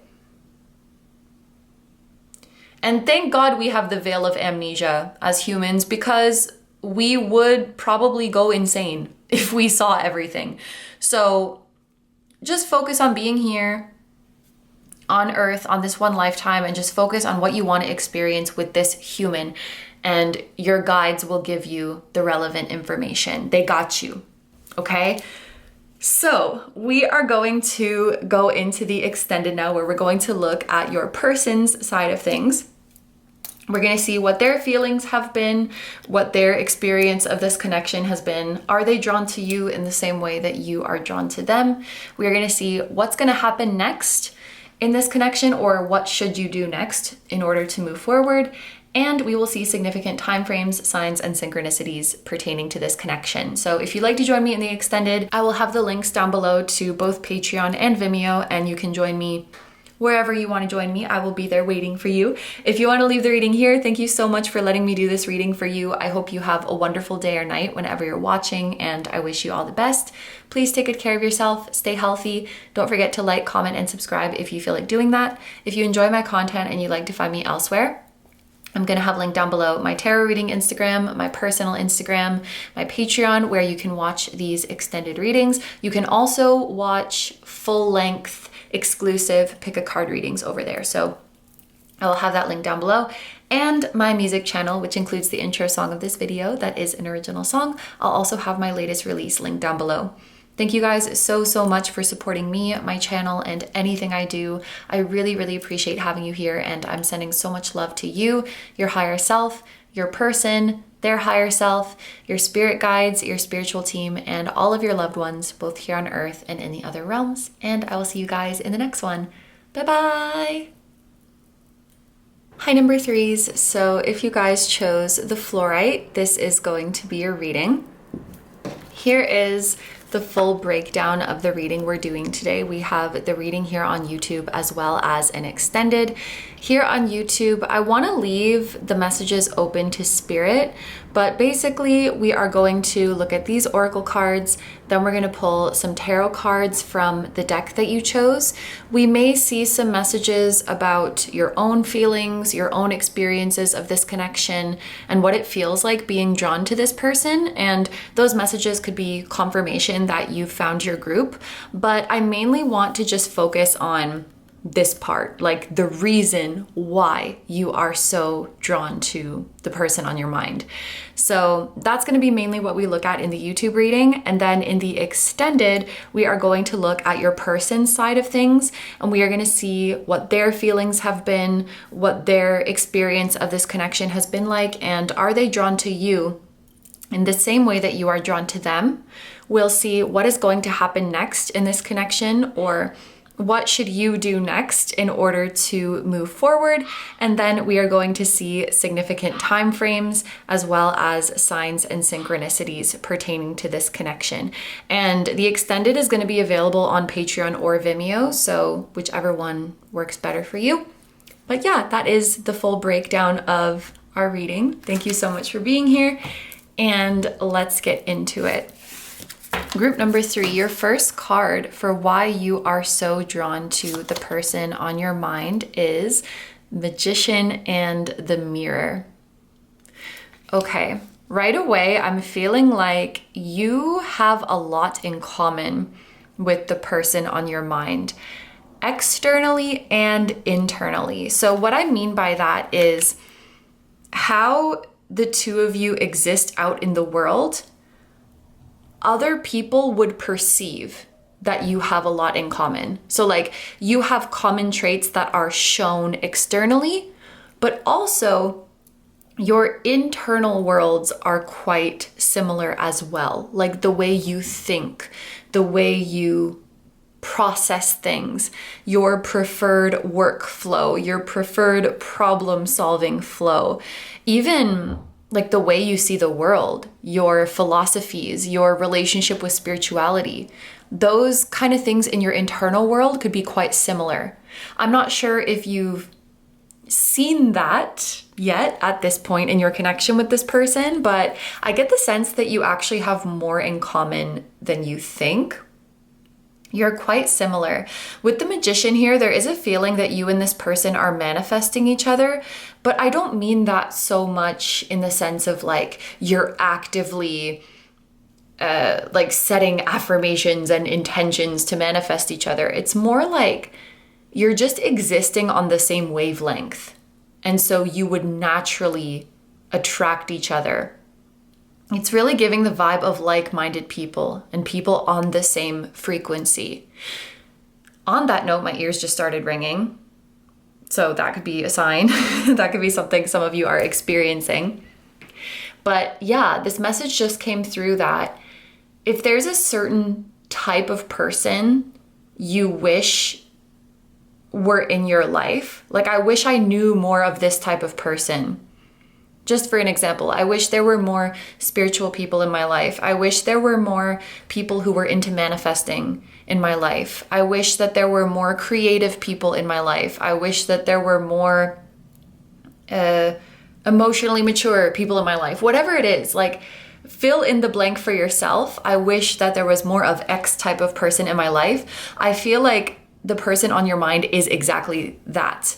And thank God we have the veil of amnesia as humans, because we would probably go insane if we saw everything. So just focus on being here on Earth, on this one lifetime, and just focus on what you want to experience with this human. And your guides will give you the relevant information. They got you. Okay, so we are going to go into the extended now, where we're going to look at your person's side of things. We're going to see what their feelings have been, what their experience of this connection has been. Are they drawn to you in the same way that you are drawn to them? We're going to see what's going to happen next in this connection, or what should you do next in order to move forward. And we will see significant timeframes, signs, and synchronicities pertaining to this connection. So if you'd like to join me in the extended, I will have the links down below to both Patreon and Vimeo, and you can join me wherever you want to join me. I will be there waiting for you. If you want to leave the reading here, thank you so much for letting me do this reading for you. I hope you have a wonderful day or night whenever you're watching, and I wish you all the best. Please take good care of yourself, stay healthy. Don't forget to like, comment, and subscribe if you feel like doing that. If you enjoy my content and you'd like to find me elsewhere, I'm going to have linked down below my tarot reading Instagram, my personal Instagram, my Patreon, where you can watch these extended readings. You can also watch full-length, exclusive pick a card readings over there. So I will have that link down below. And my music channel, which includes the intro song of this video, that is an original song. I'll also have my latest release linked down below. Thank you guys so much for supporting me, my channel, and anything I do. I really appreciate having you here, and I'm sending so much love to you, your higher self, your person, their higher self, your spirit guides, your spiritual team, and all of your loved ones, both here on Earth and in the other realms. And I will see you guys in the next one. Bye-bye! Hi, number 3s. So if you guys chose the Fluorite, this is going to be your reading. Here is the full breakdown of the reading we're doing today. We have the reading here on YouTube as well as an extended. Here on YouTube, I want to leave the messages open to spirit, but basically we are going to look at these oracle cards, then we're going to pull some tarot cards from the deck that you chose. We may see some messages about your own feelings, your own experiences of this connection, and what it feels like being drawn to this person, and those messages could be confirmation that you've found your group, but I mainly want to just focus on this part, like the reason why you are so drawn to the person on your mind. So that's going to be mainly what we look at in the YouTube reading. And then in the extended, we are going to look at your person's side of things, and we are going to see what their feelings have been, what their experience of this connection has been like, and are they drawn to you in the same way that you are drawn to them. We'll see what is going to happen next in this connection, or what should you do next in order to move forward? And then we are going to see significant time frames as well as signs and synchronicities pertaining to this connection. And the extended is going to be available on Patreon or Vimeo, so whichever one works better for you. But yeah, that is the full breakdown of our reading. Thank you so much for being here, and let's get into it. Group number 3, your first card for why you are so drawn to the person on your mind is Magician and the Mirror. Okay, right away, I'm feeling like you have a lot in common with the person on your mind, externally and internally. So what I mean by that is how the two of you exist out in the world. Other people would perceive that you have a lot in common. So like you have common traits that are shown externally, but also your internal worlds are quite similar as well. Like the way you think, the way you process things, your preferred workflow, your preferred problem-solving flow, even like the way you see the world, your philosophies, your relationship with spirituality, those kind of things in your internal world could be quite similar. I'm not sure if you've seen that yet at this point in your connection with this person, but I get the sense that you actually have more in common than you think. You're quite similar. With the Magician here, there is a feeling that you and this person are manifesting each other, but I don't mean that so much in the sense of like you're actively like setting affirmations and intentions to manifest each other. It's more like you're just existing on the same wavelength, and so you would naturally attract each other. It's really giving the vibe of like-minded people and people on the same frequency. On that note, my ears just started ringing. So that could be a sign. That could be something some of you are experiencing. But yeah, this message just came through that if there's a certain type of person you wish were in your life, like I wish I knew more of this type of person. Just for an example, I wish there were more spiritual people in my life. I wish there were more people who were into manifesting in my life. I wish that there were more creative people in my life. I wish that there were more emotionally mature people in my life. Whatever it is, like fill in the blank for yourself. I wish that there was more of X type of person in my life. I feel like the person on your mind is exactly that.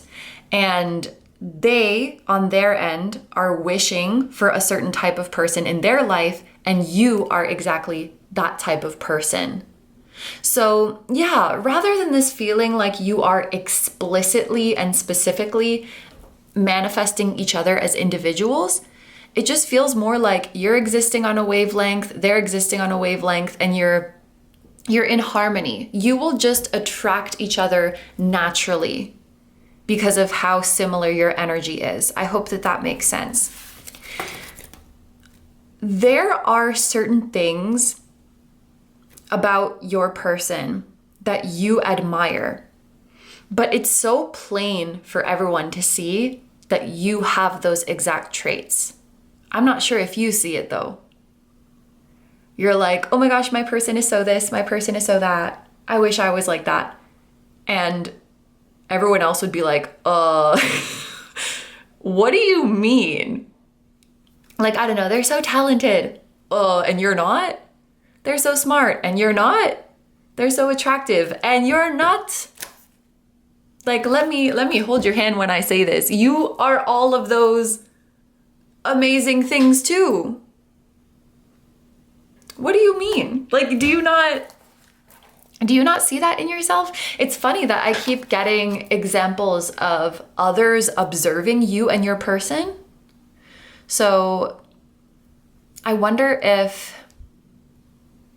And they, on their end, are wishing for a certain type of person in their life, and you are exactly that type of person. So yeah, rather than this feeling like you are explicitly and specifically manifesting each other as individuals, it just feels more like you're existing on a wavelength, they're existing on a wavelength, and you're in harmony. You will just attract each other naturally because of how similar your energy is. I hope that that makes sense. There are certain things about your person that you admire, but it's so plain for everyone to see that you have those exact traits. I'm not sure if you see it though. You're like, oh my gosh, my person is so this, my person is so that. I wish I was like that. And everyone else would be like, what do you mean? Like, I don't know, they're so talented. And you're not? They're so smart and you're not? They're so attractive and you're not? Like, let me hold your hand when I say this. You are all of those amazing things too. What do you mean? Like, do you not see that in yourself? It's funny that I keep getting examples of others observing you and your person. So I wonder if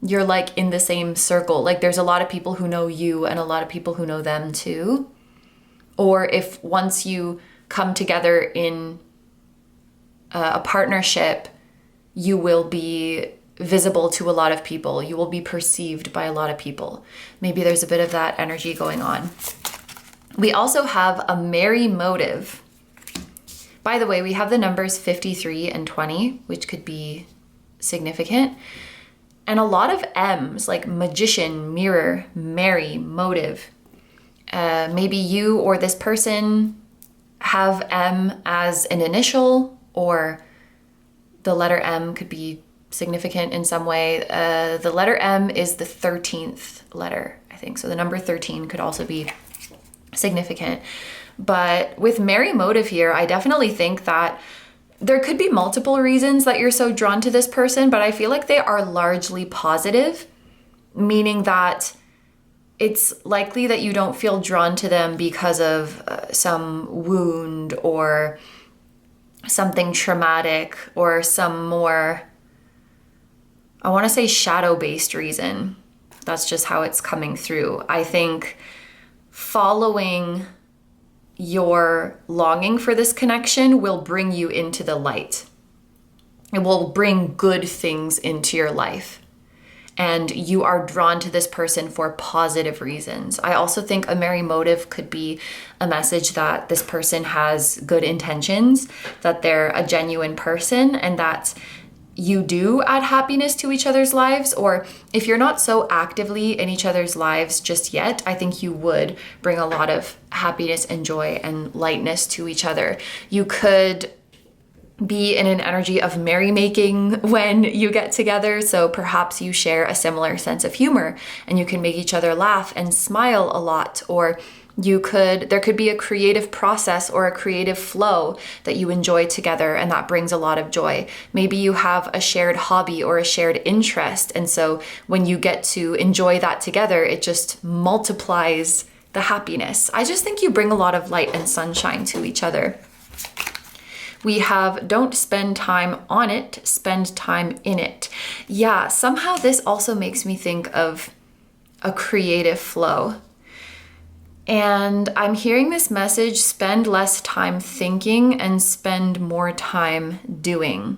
you're like in the same circle. Like there's a lot of people who know you and a lot of people who know them too. Or if once you come together in a partnership, you will be visible to a lot of people. You will be perceived by a lot of people. Maybe there's a bit of that energy going on. We also have a merry motive. By the way, we have the numbers 53 and 20, which could be significant. And a lot of M's, like magician, mirror, merry, motive. Maybe you or this person have M as an initial, or the letter M could be significant in some way. The letter M is the 13th letter, I think. So the number 13 could also be significant. But with merry motive here, I definitely think that there could be multiple reasons that you're so drawn to this person, but I feel like they are largely positive, meaning that it's likely that you don't feel drawn to them because of some wound or something traumatic or some more, I want to say shadow-based reason. That's just how it's coming through. I think following your longing for this connection will bring you into the light. It will bring good things into your life. And you are drawn to this person for positive reasons. I also think a merry motive could be a message that this person has good intentions, that they're a genuine person, and that you do add happiness to each other's lives. Or if you're not so actively in each other's lives just yet, I think you would bring a lot of happiness and joy and lightness to each other. You could be in an energy of merrymaking when you get together. So perhaps you share a similar sense of humor and you can make each other laugh and smile a lot. Or there could be a creative process or a creative flow that you enjoy together, and that brings a lot of joy. Maybe you have a shared hobby or a shared interest. And so when you get to enjoy that together, it just multiplies the happiness. I just think you bring a lot of light and sunshine to each other. We have don't spend time on it, spend time in it. Yeah, somehow this also makes me think of a creative flow. And I'm hearing this message, spend less time thinking and spend more time doing.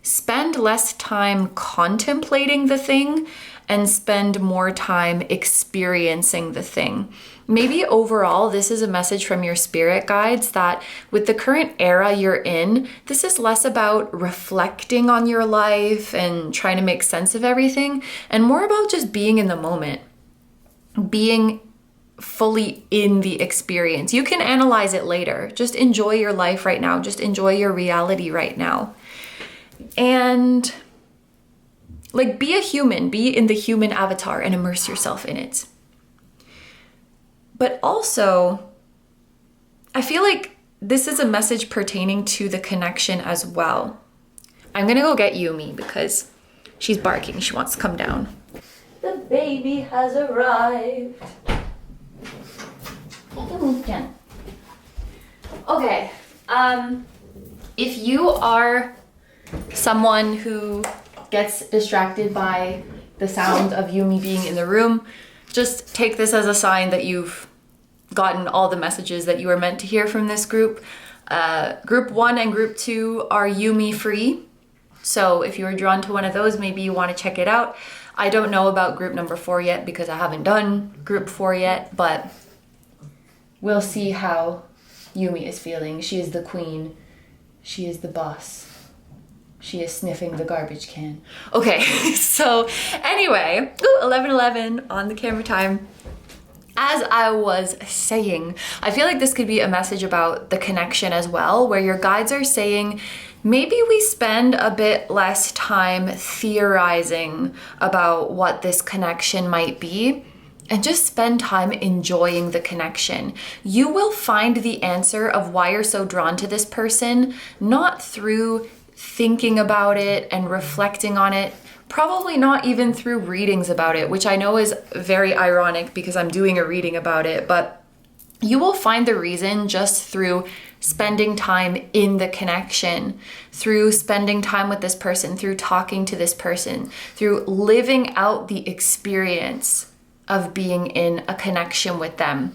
Spend less time contemplating the thing and spend more time experiencing the thing. Maybe overall, this is a message from your spirit guides that with the current era you're in, this is less about reflecting on your life and trying to make sense of everything, and more about just being in the moment, being fully in the experience. You can analyze it later. Just enjoy your life right now. Just enjoy your reality right now. And like, be a human, be in the human avatar and immerse yourself in it. But also, I feel like this is a message pertaining to the connection as well. I'm gonna go get Yumi because she's barking. She wants to come down. The baby has arrived. Okay, if you are someone who gets distracted by the sound of Yumi being in the room, just take this as a sign that you've gotten all the messages that you were meant to hear from this group. Group 1 and Group 2 are Yumi free. So if you were drawn to one of those, maybe you want to check it out. I don't know about group number 4 yet because I haven't done group 4 yet, but we'll see how Yumi is feeling. She is the queen. She is the boss. She is sniffing the garbage can. Okay, so anyway, 11:11 on the camera time. As I was saying, I feel like this could be a message about the connection as well, where your guides are saying, maybe we spend a bit less time theorizing about what this connection might be and just spend time enjoying the connection. You will find the answer of why you're so drawn to this person, not through thinking about it and reflecting on it, probably not even through readings about it, which I know is very ironic because I'm doing a reading about it, but you will find the reason just through spending time in the connection, through spending time with this person, through talking to this person, through living out the experience of being in a connection with them.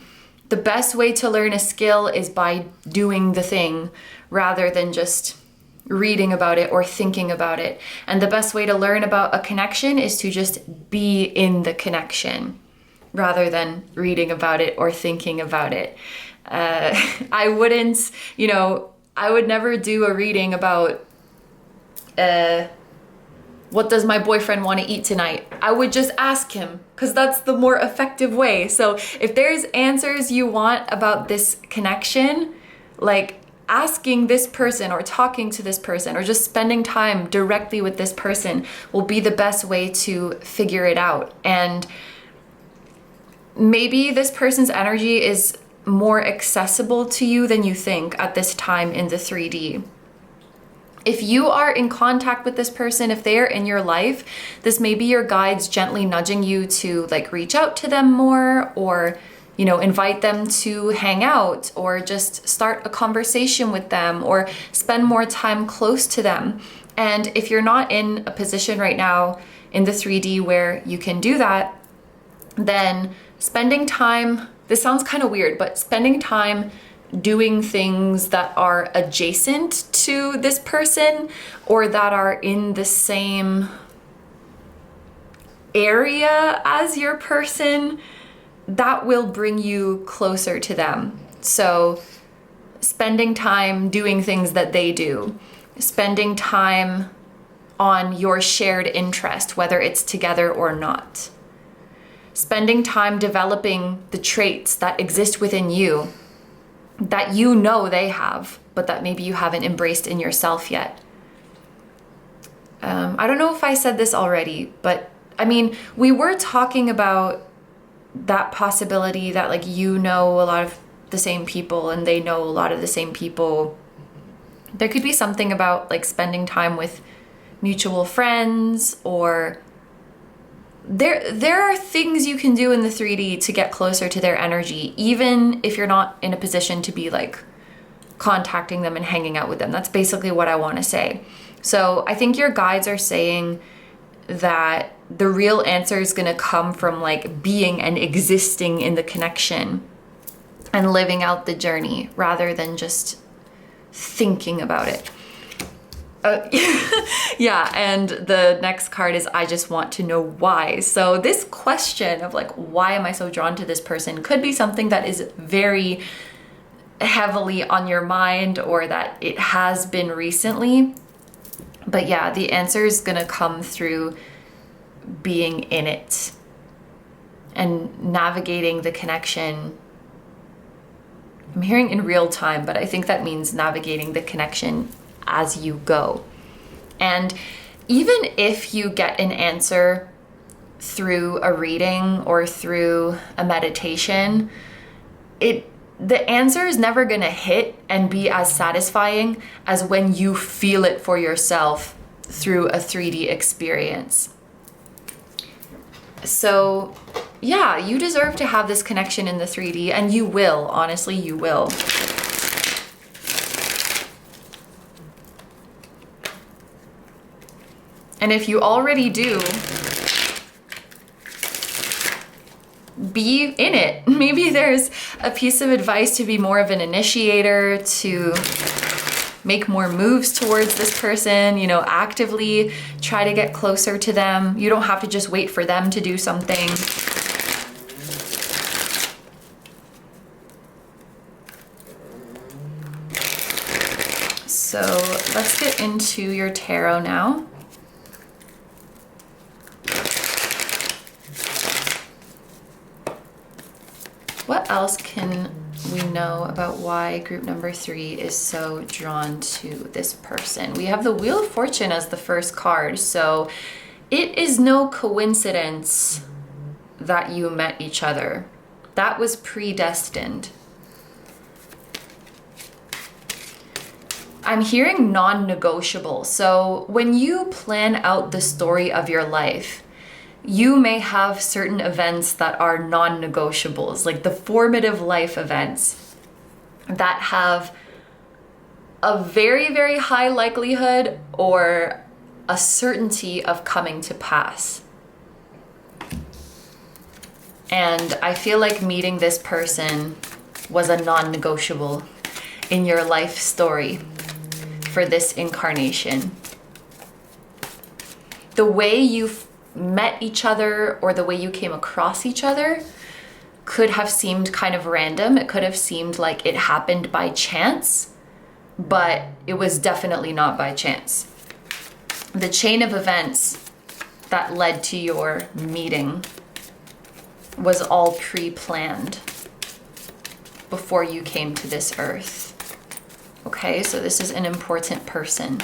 The best way to learn a skill is by doing the thing rather than just reading about it or thinking about it. And the best way to learn about a connection is to just be in the connection rather than reading about it or thinking about it. I wouldn't, I would never do a reading about what does my boyfriend want to eat tonight? I would just ask him because that's the more effective way. So if there's answers you want about this connection, like asking this person or talking to this person or just spending time directly with this person will be the best way to figure it out. And maybe this person's energy is more accessible to you than you think at this time in the 3D. If you are in contact with this person, if they are in your life, this may be your guides gently nudging you to reach out to them more, or invite them to hang out, or just start a conversation with them, or spend more time close to them. And if you're not in a position right now in the 3D where you can do that, then spending time, this sounds kind of weird, but spending time doing things that are adjacent to this person or that are in the same area as your person, that will bring you closer to them. So spending time doing things that they do, spending time on your shared interest, whether it's together or not, spending time developing the traits that exist within you that they have, but that maybe you haven't embraced in yourself yet. I don't know if I said this already, but we were talking about that possibility that a lot of the same people and they know a lot of the same people. There could be something about spending time with mutual friends, or there are things you can do in the 3D to get closer to their energy, even if you're not in a position to be contacting them and hanging out with them. That's basically what I want to say. So I think your guides are saying that the real answer is going to come from being and existing in the connection and living out the journey rather than just thinking about it. Yeah, and the next card is I just want to know why. So this question of why am I so drawn to this person could be something that is very heavily on your mind, or that it has been recently. But yeah, the answer is gonna come through being in it and navigating the connection. I'm hearing in real time, but I think that means navigating the connection as you go. And even if you get an answer through a reading or through a meditation, the answer is never gonna hit and be as satisfying as when you feel it for yourself through a 3D experience. So yeah, you deserve to have this connection in the 3D, and you will, honestly, you will. And if you already do, be in it. Maybe there's a piece of advice to be more of an initiator, to make more moves towards this person, actively try to get closer to them. You don't have to just wait for them to do something. So let's get into your tarot now. What else can we know about why group number 3 is so drawn to this person? We have the Wheel of Fortune as the first card, so it is no coincidence that you met each other. That was predestined. I'm hearing non-negotiable. So when you plan out the story of your life, you may have certain events that are non-negotiables, like the formative life events that have a very, very high likelihood or a certainty of coming to pass. And I feel like meeting this person was a non-negotiable in your life story for this incarnation. The way you met each other or the way you came across each other could have seemed kind of random. It could have seemed like it happened by chance, but it was definitely not by chance. The chain of events that led to your meeting was all pre-planned before you came to this earth. Okay, so this is an important person.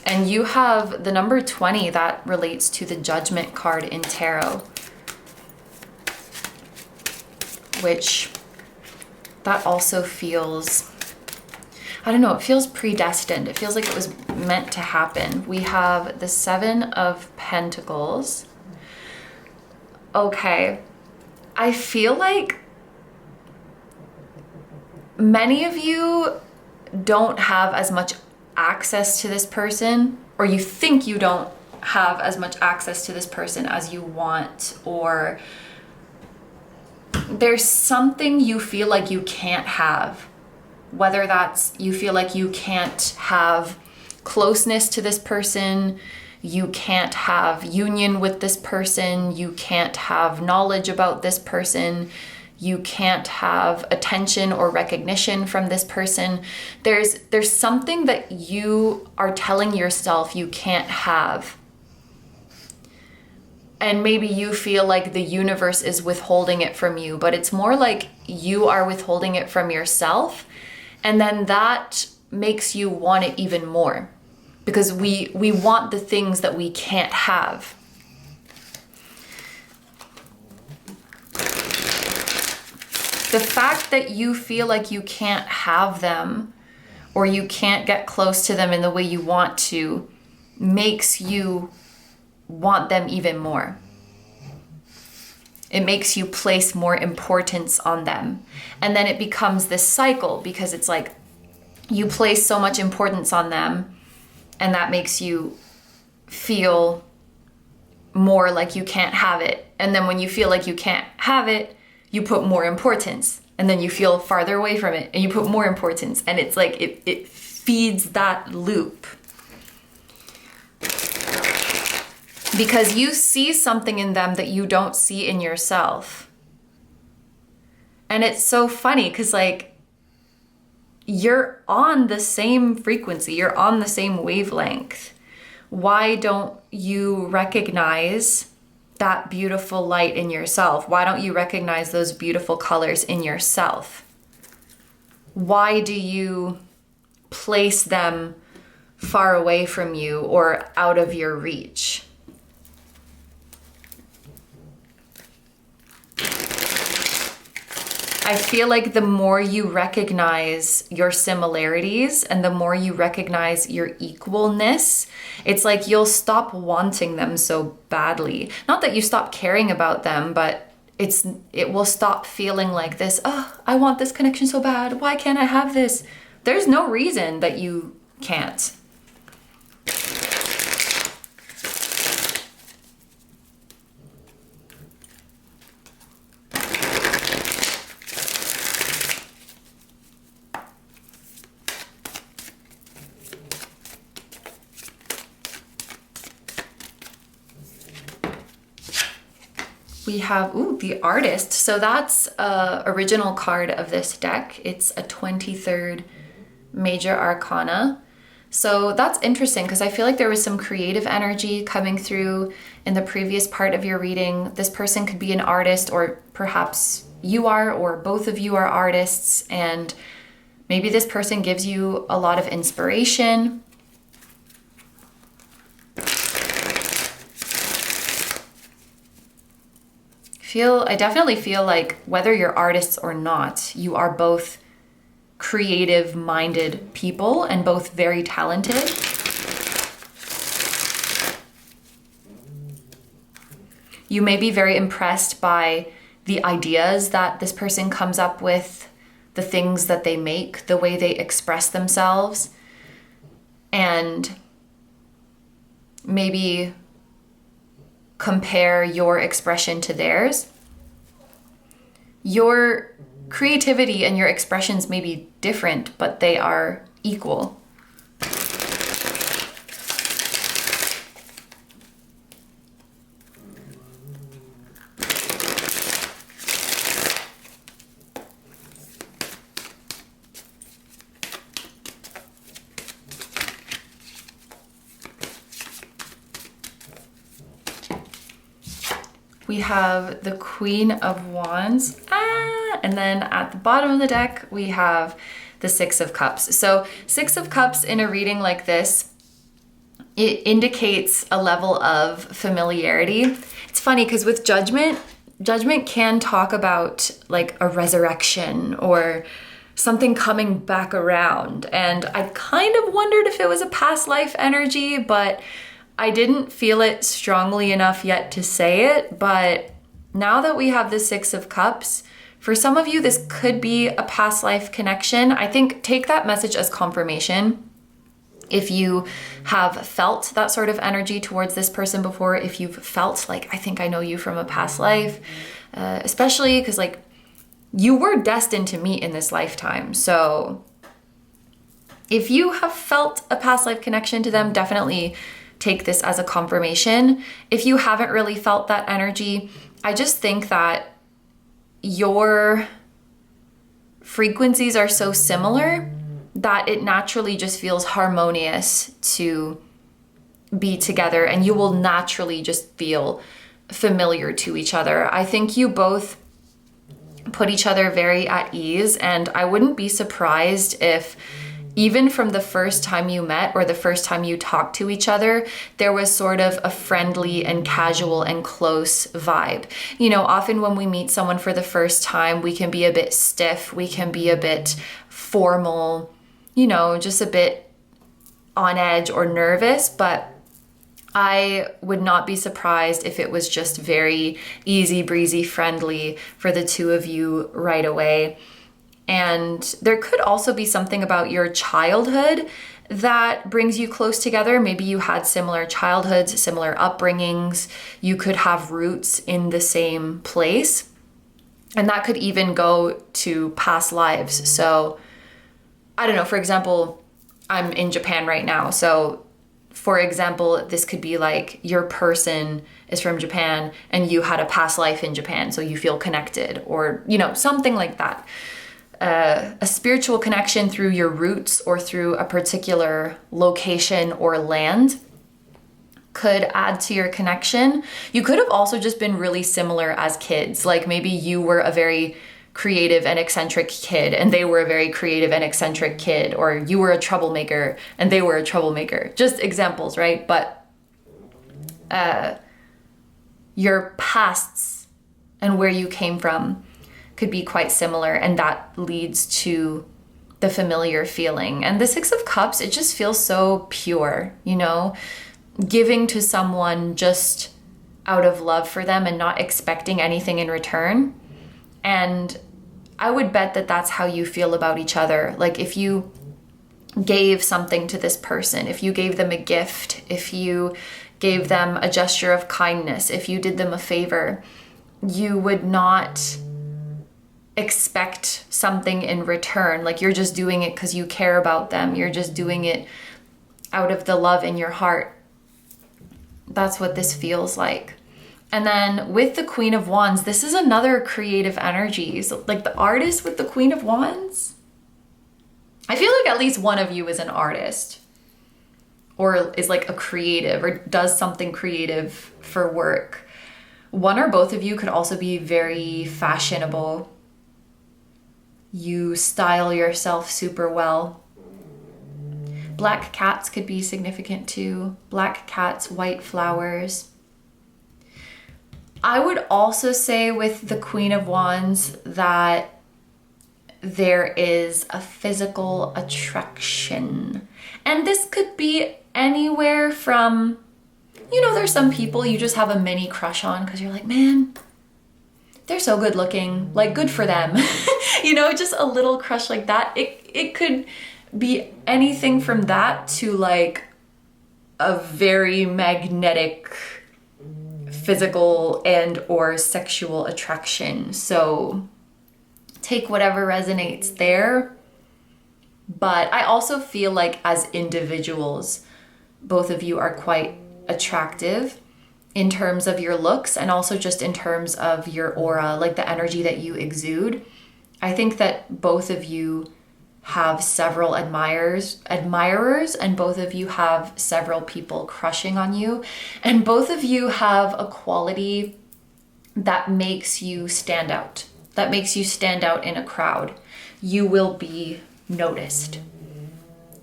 And you have the number 20 that relates to the Judgment card in tarot, which that also feels, I don't know, it feels predestined. It feels like it was meant to happen. We have the 7 of Pentacles. Okay, I feel like many of you don't have as much access to this person, or you think you don't have as much access to this person as you want, or there's something you feel like you can't have, whether that's you feel like you can't have closeness to this person, you can't have union with this person, you can't have knowledge about this person, you can't have attention or recognition from this person. There's something that you are telling yourself you can't have. And maybe you feel like the universe is withholding it from you, but it's more like you are withholding it from yourself. And then that makes you want it even more, because we want the things that we can't have. The fact that you feel like you can't have them or you can't get close to them in the way you want to makes you want them even more. It makes you place more importance on them. And then it becomes this cycle, because it's like you place so much importance on them, and that makes you feel more like you can't have it. And then when you feel like you can't have it, you put more importance, and then you feel farther away from it and you put more importance, and it's like it feeds that loop. Because you see something in them that you don't see in yourself. And it's so funny because like you're on the same frequency, you're on the same wavelength. Why don't you recognize that beautiful light in yourself? Why don't you recognize those beautiful colors in yourself? Why do you place them far away from you or out of your reach? I feel like the more you recognize your similarities and the more you recognize your equalness, it's like you'll stop wanting them so badly. Not that you stop caring about them, but it will stop feeling like this, oh, I want this connection so bad. Why can't I have this? There's no reason that you can't. We have, the Artist. So that's a original card of this deck. It's a 23rd Major Arcana. So that's interesting because I feel like there was some creative energy coming through in the previous part of your reading. This person could be an artist, or perhaps you are, or both of you are artists, and maybe this person gives you a lot of inspiration. I definitely feel like whether you're artists or not, you are both creative-minded people and both very talented. You may be very impressed by the ideas that this person comes up with, the things that they make, the way they express themselves, and maybe compare your expression to theirs. Your creativity and your expressions may be different, but they are equal. We have the Queen of Wands, and then at the bottom of the deck, we have the Six of Cups. So Six of Cups in a reading like this, it indicates a level of familiarity. It's funny because with Judgment can talk about like a resurrection or something coming back around. And I kind of wondered if it was a past life energy, but I didn't feel it strongly enough yet to say it. But now that we have the Six of Cups, for some of you, this could be a past life connection. I think take that message as confirmation. If you have felt that sort of energy towards this person before, if you've felt like, I think I know you from a past life, especially because like you were destined to meet in this lifetime. So if you have felt a past life connection to them, definitely take this as a confirmation. If you haven't really felt that energy, I just think that your frequencies are so similar that it naturally just feels harmonious to be together, and you will naturally just feel familiar to each other. I think you both put each other very at ease, and I wouldn't be surprised if even from the first time you met or the first time you talked to each other, there was sort of a friendly and casual and close vibe. You know, often when we meet someone for the first time, we can be a bit stiff, we can be a bit formal, you know, just a bit on edge or nervous, but I would not be surprised if it was just very easy breezy, friendly for the two of you right away. And there could also be something about your childhood that brings you close together. Maybe you had similar childhoods, similar upbringings. You could have roots in the same place. And that could even go to past lives. So I don't know, for example, I'm in Japan right now. So for example, this could be like your person is from Japan and you had a past life in Japan, so you feel connected, or, you know, something like that. A spiritual connection through your roots or through a particular location or land could add to your connection. You could have also just been really similar as kids. Like maybe you were a very creative and eccentric kid and they were a very creative and eccentric kid, or you were a troublemaker and they were a troublemaker. Just examples, right? But your pasts and where you came from could be quite similar, and that leads to the familiar feeling. And the Six of Cups, it just feels so pure, you know, giving to someone just out of love for them and not expecting anything in return. And I would bet that that's how you feel about each other. Like if you gave something to this person, if you gave them a gift, if you gave them a gesture of kindness, if you did them a favor, you would not expect something in return. Like you're just doing it because you care about them. You're just doing it out of the love in your heart. That's what this feels like. And then with the Queen of Wands, this is another creative energy. So like the artist with the Queen of Wands, I feel like at least one of you is an artist. or is like a creative or does something creative for work. One or both of you could also be very fashionable. You style yourself super well. Black cats could be significant too. Black cats, white flowers. I would also say with the Queen of Wands that there is a physical attraction. And this could be anywhere from, you know, there's some people you just have a mini crush on because you're like, man, they're so good looking, like good for them. You know, just a little crush like that. It could be anything from that to like a very magnetic physical and or sexual attraction. So take whatever resonates there. But I also feel like as individuals, both of you are quite attractive in terms of your looks and also just in terms of your aura, like the energy that you exude. I think that both of you have several admirers, and both of you have several people crushing on you, and both of you have a quality that makes you stand out, in a crowd. You will be noticed,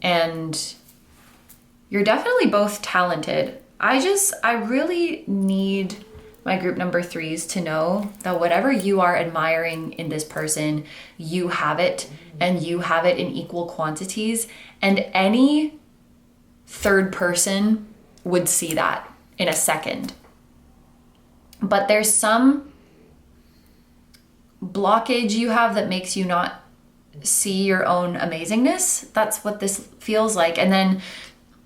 and you're definitely both talented. I really need my group number 3s to know that whatever you are admiring in this person, you have it, and you have it in equal quantities, and any third person would see that in a second. But there's some blockage you have that makes you not see your own amazingness. That's what this feels like. And then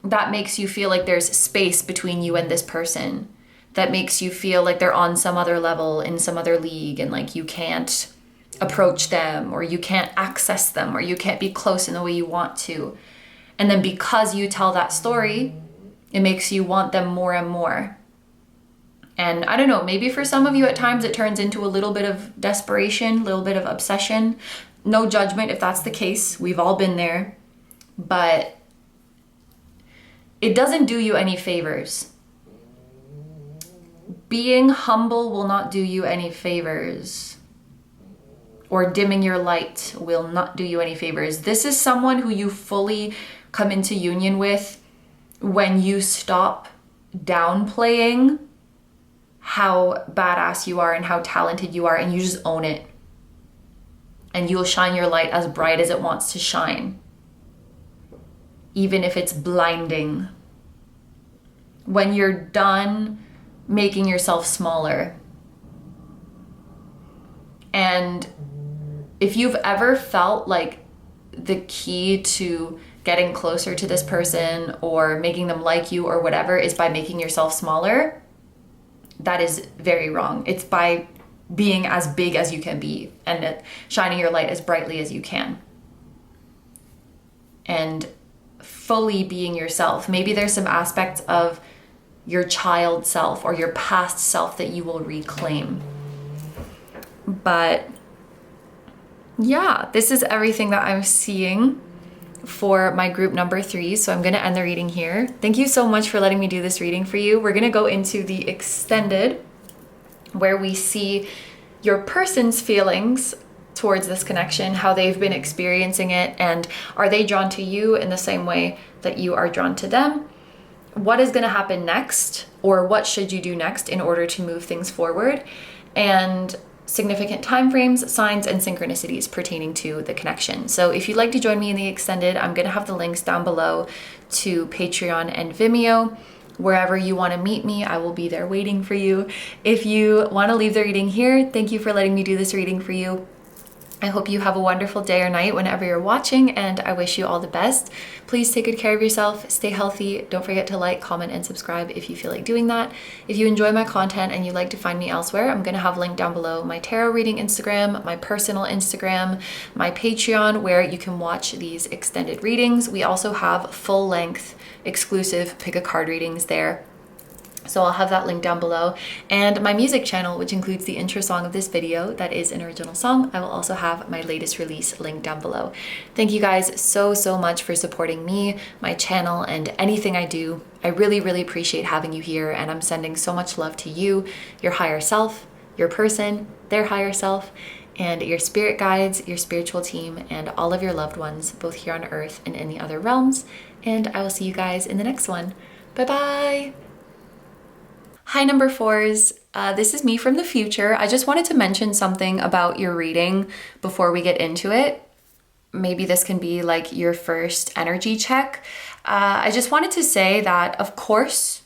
that makes you feel like there's space between you and this person. That makes you feel like they're on some other level, in some other league, and like you can't approach them, or you can't access them, or you can't be close in the way you want to. And then because you tell that story, it makes you want them more and more. And I don't know, maybe for some of you at times it turns into a little bit of desperation, a little bit of obsession. No judgment if that's the case. We've all been there. But it doesn't do you any favors. Being humble will not do you any favors. Or dimming your light will not do you any favors. This is someone who you fully come into union with when you stop downplaying how badass you are and how talented you are, and you just own it. And you'll shine your light as bright as it wants to shine, even if it's blinding. When you're done making yourself smaller. And if you've ever felt like the key to getting closer to this person or making them like you or whatever is by making yourself smaller, that is very wrong. It's by being as big as you can be and shining your light as brightly as you can. And fully being yourself. Maybe there's some aspects of your child self or your past self that you will reclaim. But yeah, this is everything that I'm seeing for my group number 3. So I'm going to end the reading here. Thank you so much for letting me do this reading for you. We're going to go into the extended, where we see your person's feelings towards this connection, how they've been experiencing it, and are they drawn to you in the same way that you are drawn to them? What is going to happen next, or what should you do next in order to move things forward? And significant timeframes, signs, and synchronicities pertaining to the connection. So if you'd like to join me in the extended, I'm going to have the links down below to Patreon and Vimeo. Wherever you want to meet me, I will be there waiting for you. If you want to leave the reading here, thank you for letting me do this reading for you. I hope you have a wonderful day or night whenever you're watching, and I wish you all the best. Please take good care of yourself, stay healthy. Don't forget to like, comment, and subscribe if you feel like doing that. If you enjoy my content and you'd like to find me elsewhere, I'm going to have linked down below my tarot reading Instagram, my personal Instagram, my Patreon, where you can watch these extended readings. We also have full-length exclusive pick a card readings there. So I'll have that link down below. And my music channel, which includes the intro song of this video, that is an original song. I will also have my latest release linked down below. Thank you guys so, so much for supporting me, my channel, and anything I do. I really, really appreciate having you here, and I'm sending so much love to you, your higher self, your person, their higher self, and your spirit guides, your spiritual team, and all of your loved ones, both here on earth and in the other realms. And I will see you guys in the next one. Bye-bye. Hi, number fours. This is me from the future. I just wanted to mention something about your reading before we get into it. Maybe this can be like your first energy check. I just wanted to say that, of course,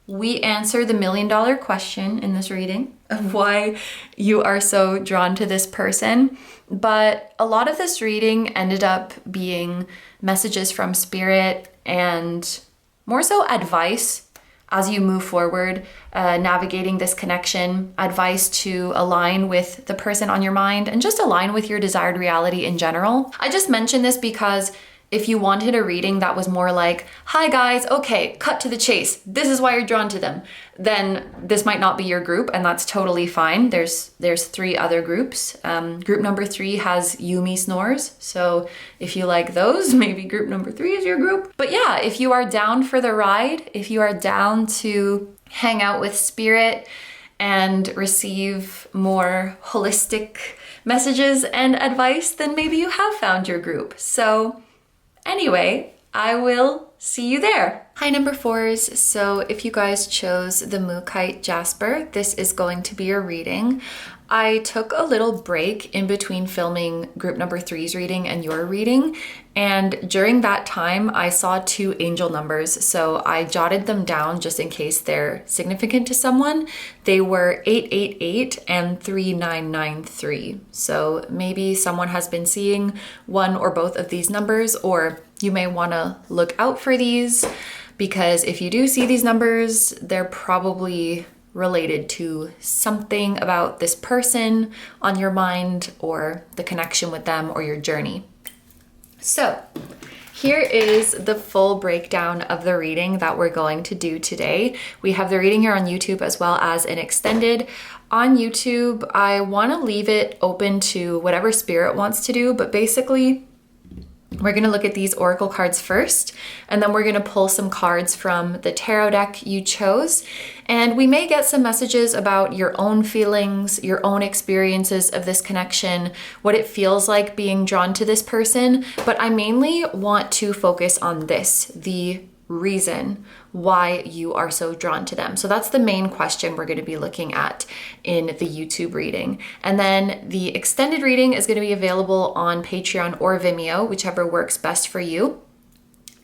we answer the $1 million question in this reading of why you are so drawn to this person. But a lot of this reading ended up being messages from spirit and more so advice as you move forward, navigating this connection, advice to align with the person on your mind and just align with your desired reality in general. I just mentioned this because if you wanted a reading that was more like, hi guys, okay, cut to the chase, this is why you're drawn to them, then this might not be your group, and that's totally fine. There's 3 other groups. Group number 3 has Yumi snores, so if you like those, maybe group number 3 is your group. But yeah, if you are down for the ride, if you are down to hang out with spirit and receive more holistic messages and advice, then maybe you have found your group. So anyway, I will see you there. Hi, number fours. So if you guys chose the Mookaite Jasper, this is going to be your reading. I took a little break in between filming group number 3's reading and your reading. And during that time, I saw 2 angel numbers. So I jotted them down just in case they're significant to someone. They were 888 and 3993. So maybe someone has been seeing one or both of these numbers, or you may want to look out for these, because if you do see these numbers, they're probably related to something about this person on your mind, or the connection with them, or your journey. So here is the full breakdown of the reading that we're going to do today. We have the reading here on YouTube as well as an extended. On YouTube, I want to leave it open to whatever spirit wants to do, but basically we're going to look at these oracle cards first, and then we're going to pull some cards from the tarot deck you chose. And we may get some messages about your own feelings, your own experiences of this connection, what it feels like being drawn to this person. But I mainly want to focus on this, the reason why you are so drawn to them. So that's the main question we're going to be looking at in the YouTube reading. And then the extended reading is going to be available on Patreon or Vimeo, whichever works best for you.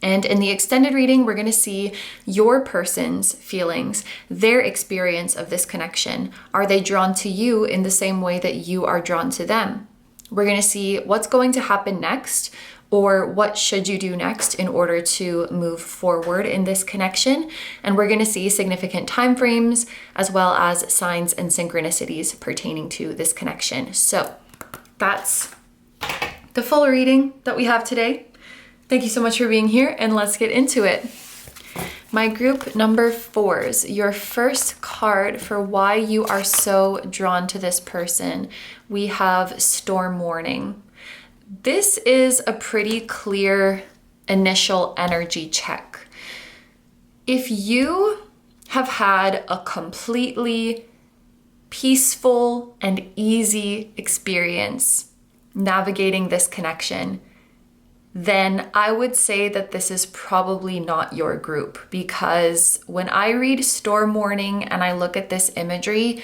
And in the extended reading, we're going to see your person's feelings, their experience of this connection. Are they drawn to you in the same way that you are drawn to them? We're going to see what's going to happen next, or what should you do next in order to move forward in this connection. And we're going to see significant time frames as well as signs and synchronicities pertaining to this connection. So that's the full reading that we have today. Thank you so much for being here, and let's get into it. My group number 4s, your first card for why you are so drawn to this person, we have Storm Warning. This is a pretty clear initial energy check. If you have had a completely peaceful and easy experience navigating this connection, then I would say that this is probably not your group, because when I read Storm Warning and I look at this imagery,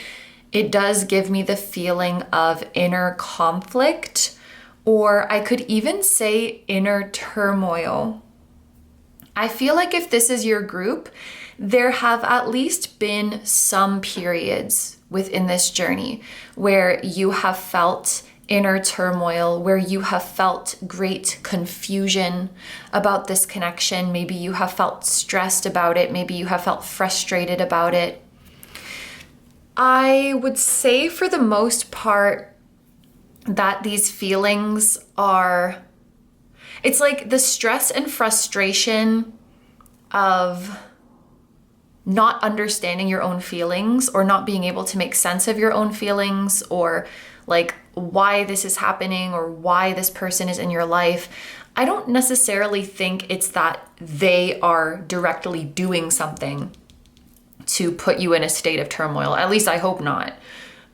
it does give me the feeling of inner conflict, or I could even say inner turmoil. I feel like if this is your group, there have at least been some periods within this journey where you have felt inner turmoil, where you have felt great confusion about this connection. Maybe you have felt stressed about it. Maybe you have felt frustrated about it. I would say for the most part that these feelings are, it's like the stress and frustration of not understanding your own feelings or not being able to make sense of your own feelings, or like why this is happening or why this person is in your life. I don't necessarily think it's that they are directly doing something to put you in a state of turmoil. At least I hope not.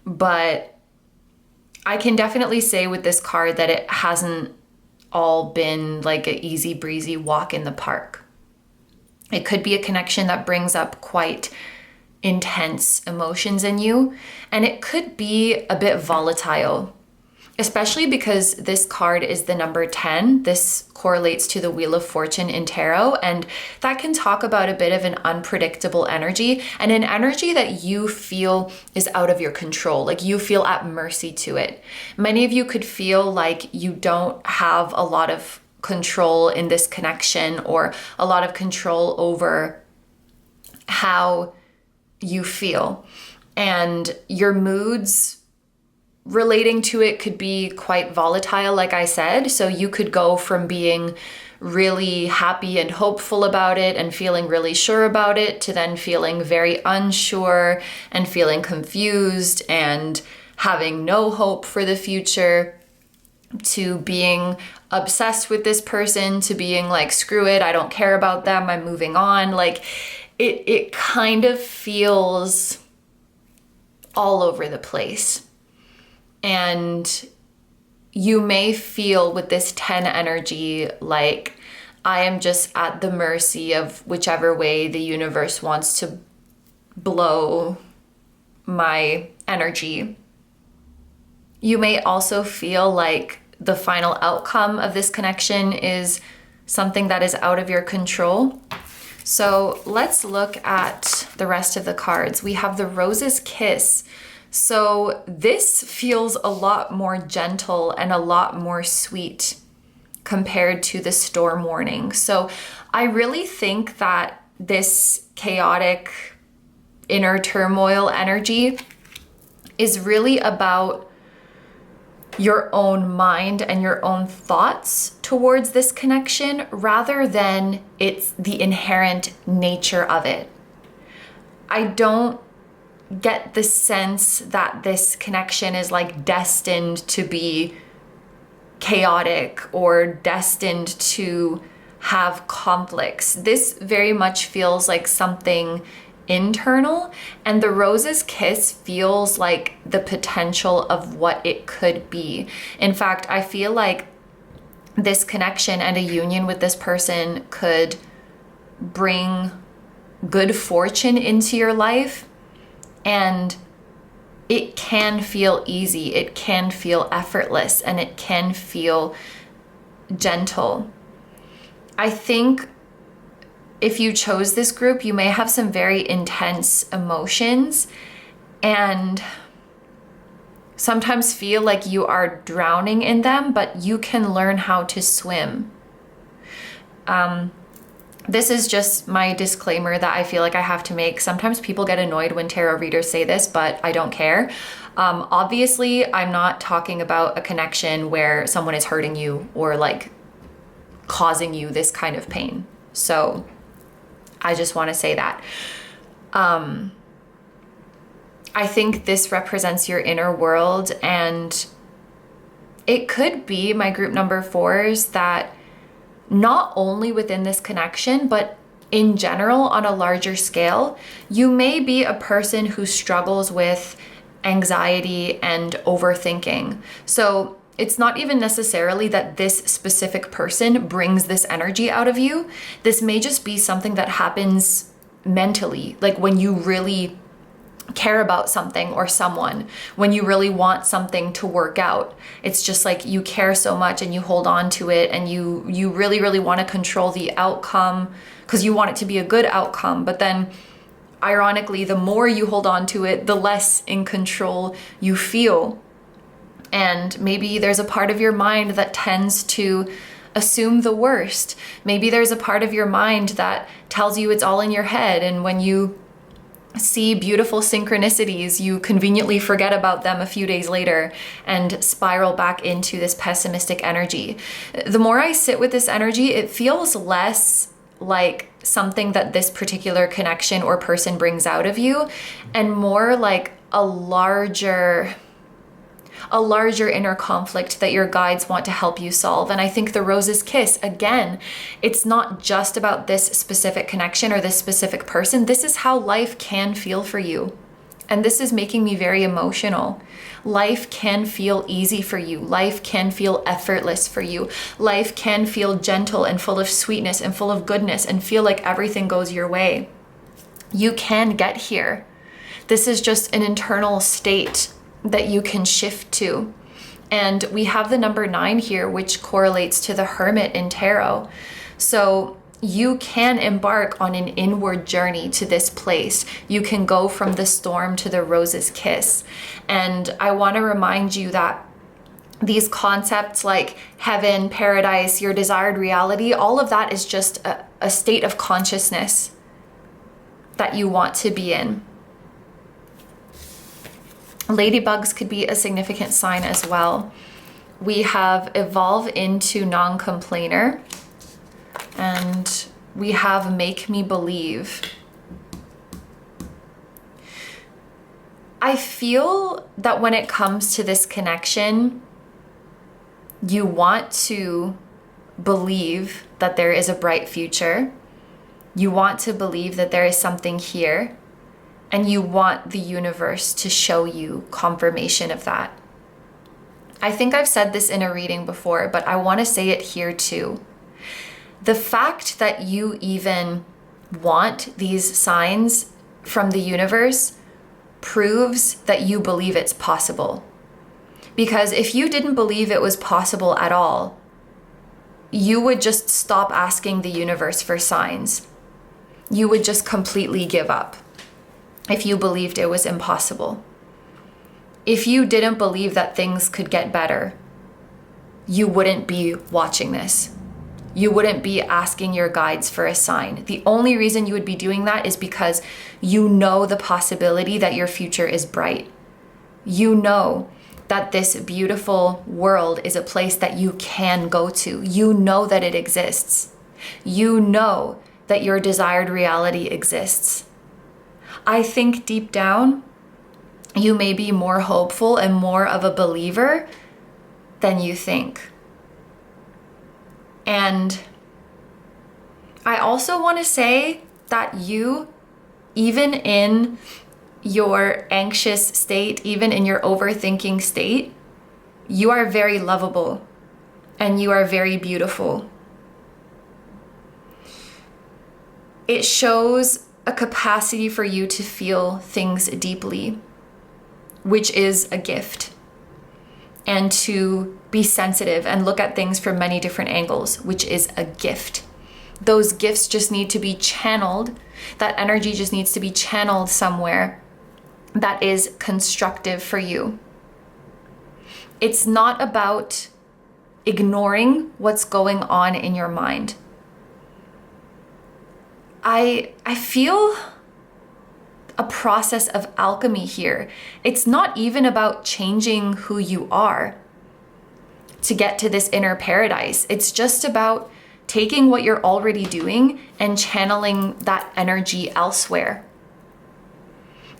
But I can definitely say with this card that it hasn't all been like an easy breezy walk in the park. It could be a connection that brings up quite intense emotions in you, and it could be a bit volatile, especially because this card is the number 10. This correlates to the Wheel of Fortune in tarot, and that can talk about a bit of an unpredictable energy and an energy that you feel is out of your control, like you feel at mercy to it. Many of you could feel like you don't have a lot of control in this connection, or a lot of control over how you feel, and your moods relating to it could be quite volatile, like I said. So you could go from being really happy and hopeful about it and feeling really sure about it to then feeling very unsure and feeling confused and having no hope for the future, to being obsessed with this person, to being like, screw it, I don't care about them, I'm moving on. Like it kind of feels all over the place. And you may feel with this 10 energy like, I am just at the mercy of whichever way the universe wants to blow my energy. You may also feel like the final outcome of this connection is something that is out of your control. So let's look at the rest of the cards. We have the Rose's Kiss. So this feels a lot more gentle and a lot more sweet compared to the Storm Warning. So I really think that this chaotic inner turmoil energy is really about your own mind and your own thoughts towards this connection, rather than it's the inherent nature of it. I don't get the sense that this connection is like destined to be chaotic or destined to have conflicts. This very much feels like something internal, and the Rose's Kiss feels like the potential of what it could be. In fact, I feel like this connection and a union with this person could bring good fortune into your life, and it can feel easy, it can feel effortless, and it can feel gentle. I think if you chose this group, you may have some very intense emotions and sometimes feel like you are drowning in them, but you can learn how to swim. This is just my disclaimer that I feel like I have to make. Sometimes people get annoyed when tarot readers say this, but I don't care. Obviously, I'm not talking about a connection where someone is hurting you or like causing you this kind of pain. So I just want to say that. I think this represents your inner world, and it could be my group number 4s that not only within this connection, but in general on a larger scale, you may be a person who struggles with anxiety and overthinking. So it's not even necessarily that this specific person brings this energy out of you. This may just be something that happens mentally, like when you really care about something or someone, when you really want something to work out. It's just like you care so much and you hold on to it, and you really, really want to control the outcome because you want it to be a good outcome. But then ironically, the more you hold on to it, the less in control you feel. And maybe there's a part of your mind that tends to assume the worst. Maybe there's a part of your mind that tells you it's all in your head, and when you see beautiful synchronicities, you conveniently forget about them a few days later and spiral back into this pessimistic energy. The more I sit with this energy, it feels less like something that this particular connection or person brings out of you, and more like a larger inner conflict that your guides want to help you solve. And I think the rose's kiss, again, it's not just about this specific connection or this specific person. This is how life can feel for you. And this is making me very emotional. Life can feel easy for you. Life can feel effortless for you. Life can feel gentle and full of sweetness and full of goodness and feel like everything goes your way. You can get here. This is just an internal state that you can shift to. And we have the number 9 here, which correlates to the Hermit in tarot. So you can embark on an inward journey to this place. You can go from the storm to the rose's kiss. And I want to remind you that these concepts like heaven, paradise, your desired reality, all of that is just a state of consciousness that you want to be in. Ladybugs could be a significant sign as well. We have evolve into non-complainer, and we have make me believe. I feel that when it comes to this connection, you want to believe that there is a bright future. You want to believe that there is something here. And you want the universe to show you confirmation of that. I think I've said this in a reading before, but I want to say it here too. The fact that you even want these signs from the universe proves that you believe it's possible. Because if you didn't believe it was possible at all, you would just stop asking the universe for signs. You would just completely give up. If you believed it was impossible. If you didn't believe that things could get better, you wouldn't be watching this. You wouldn't be asking your guides for a sign. The only reason you would be doing that is because you know the possibility that your future is bright. You know that this beautiful world is a place that you can go to. You know that it exists. You know that your desired reality exists. I think deep down, you may be more hopeful and more of a believer than you think. And I also want to say that you, even in your anxious state, even in your overthinking state, you are very lovable and you are very beautiful. It shows a capacity for you to feel things deeply, which is a gift, and to be sensitive and look at things from many different angles, which is a gift. Those gifts just need to be channeled. That energy just needs to be channeled somewhere that is constructive for you. It's not about ignoring what's going on in your mind. I feel a process of alchemy here. It's not even about changing who you are to get to this inner paradise. It's just about taking what you're already doing and channeling that energy elsewhere.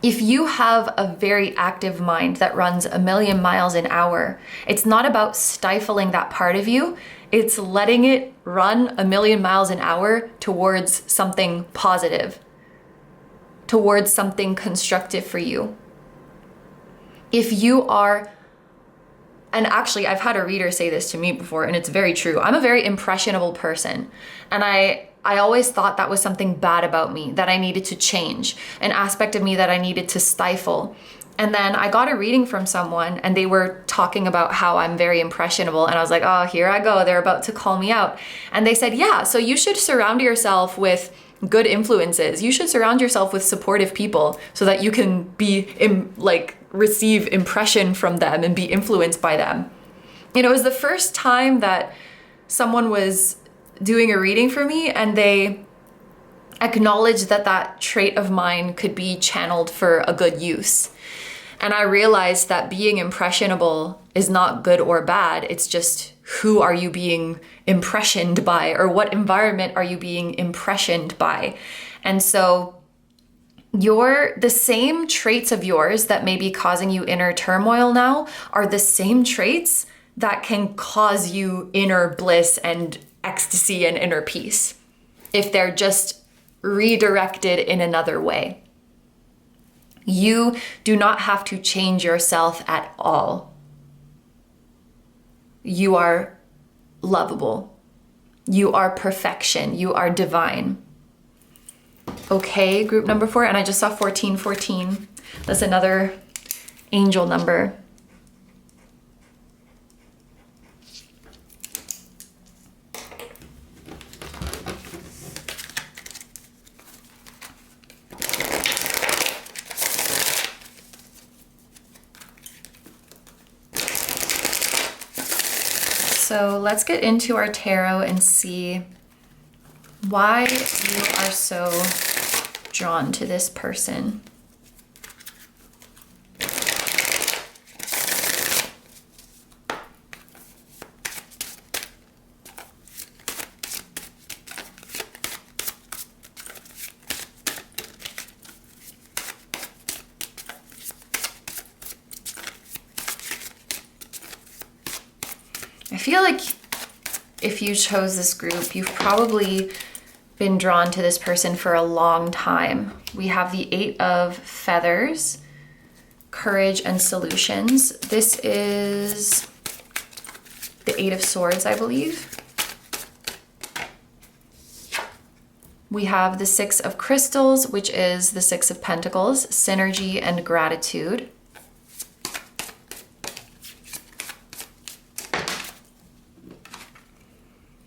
If you have a very active mind that runs 1,000,000 miles an hour, it's not about stifling that part of you. It's letting it run 1,000,000 miles an hour towards something positive, towards something constructive for you. If you are, and actually I've had a reader say this to me before, and it's very true. I'm a very impressionable person, and I always thought that was something bad about me that I needed to change, an aspect of me that I needed to stifle. And then I got a reading from someone and they were talking about how I'm very impressionable. And I was like, oh, here I go. They're about to call me out. And they said, yeah, so you should surround yourself with good influences. You should surround yourself with supportive people so that you can be receive impression from them and be influenced by them. You know, it was the first time that someone was doing a reading for me and they acknowledged that that trait of mine could be channeled for a good use. And I realized that being impressionable is not good or bad. It's just who are you being impressioned by, or what environment are you being impressioned by? And so the same traits of yours that may be causing you inner turmoil now are the same traits that can cause you inner bliss and ecstasy and inner peace if they're just redirected in another way. You do not have to change yourself at all. You are lovable. You are perfection. You are divine. Okay, group number 4, and I just saw 1414. That's another angel number. So let's get into our tarot and see why you are so drawn to this person. I feel like if you chose this group, you've probably been drawn to this person for a long time. We have the 8 of Feathers, Courage and Solutions. This is the 8 of Swords, I believe. We have the 6 of Crystals, which is the 6 of Pentacles, Synergy and Gratitude.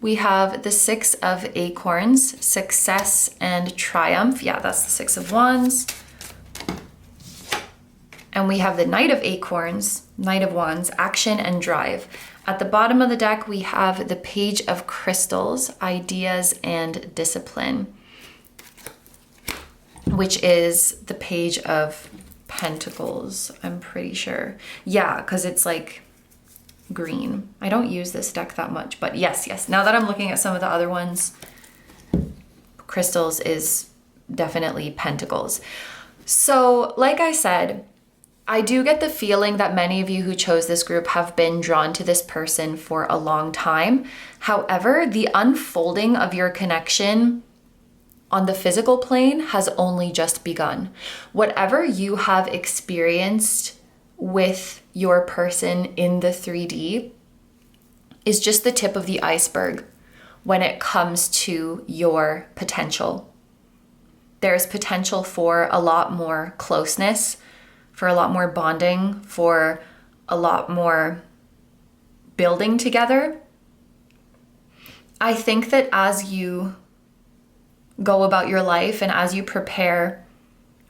We have the 6 of Acorns, Success and Triumph. Yeah, that's the 6 of Wands. And we have the Knight of Acorns, Knight of Wands, Action and Drive. At the bottom of the deck, we have the Page of Crystals, Ideas and Discipline, which is the Page of Pentacles, I'm pretty sure. Yeah, because it's like green. I don't use this deck that much, but yes. Now that I'm looking at some of the other ones, Crystals is definitely Pentacles. So like I said, I do get the feeling that many of you who chose this group have been drawn to this person for a long time. However, the unfolding of your connection on the physical plane has only just begun. Whatever you have experienced with your person in the 3D is just the tip of the iceberg when it comes to your potential. There's potential for a lot more closeness, for a lot more bonding, for a lot more building together. I think that as you go about your life and as you prepare,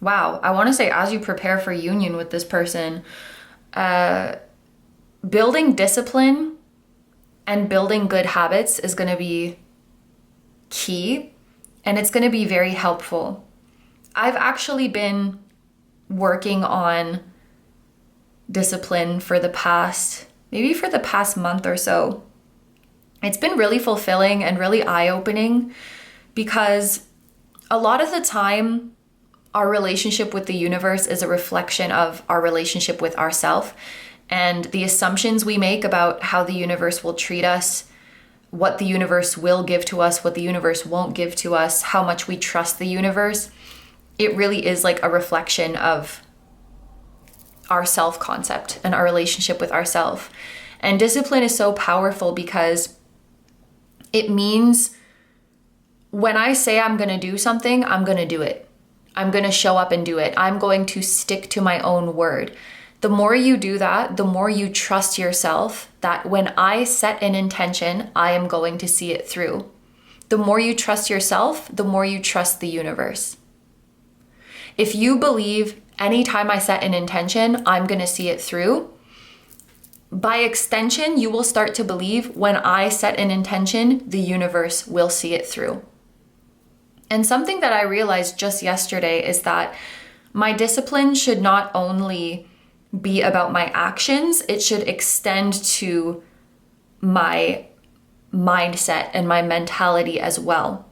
as you prepare for union with this person, building discipline and building good habits is going to be key, and it's going to be very helpful. I've actually been working on discipline for the past month or so. It's been really fulfilling and really eye-opening because a lot of the time, our relationship with the universe is a reflection of our relationship with ourselves, and the assumptions we make about how the universe will treat us, what the universe will give to us, what the universe won't give to us, how much we trust the universe. It really is like a reflection of our self-concept and our relationship with ourselves. And discipline is so powerful because it means when I say I'm going to do something, I'm going to do it. I'm going to show up and do it. I'm going to stick to my own word. The more you do that, the more you trust yourself that when I set an intention, I am going to see it through. The more you trust yourself, the more you trust the universe. If you believe anytime I set an intention, I'm going to see it through, by extension, you will start to believe when I set an intention, the universe will see it through. And something that I realized just yesterday is that my discipline should not only be about my actions, it should extend to my mindset and my mentality as well.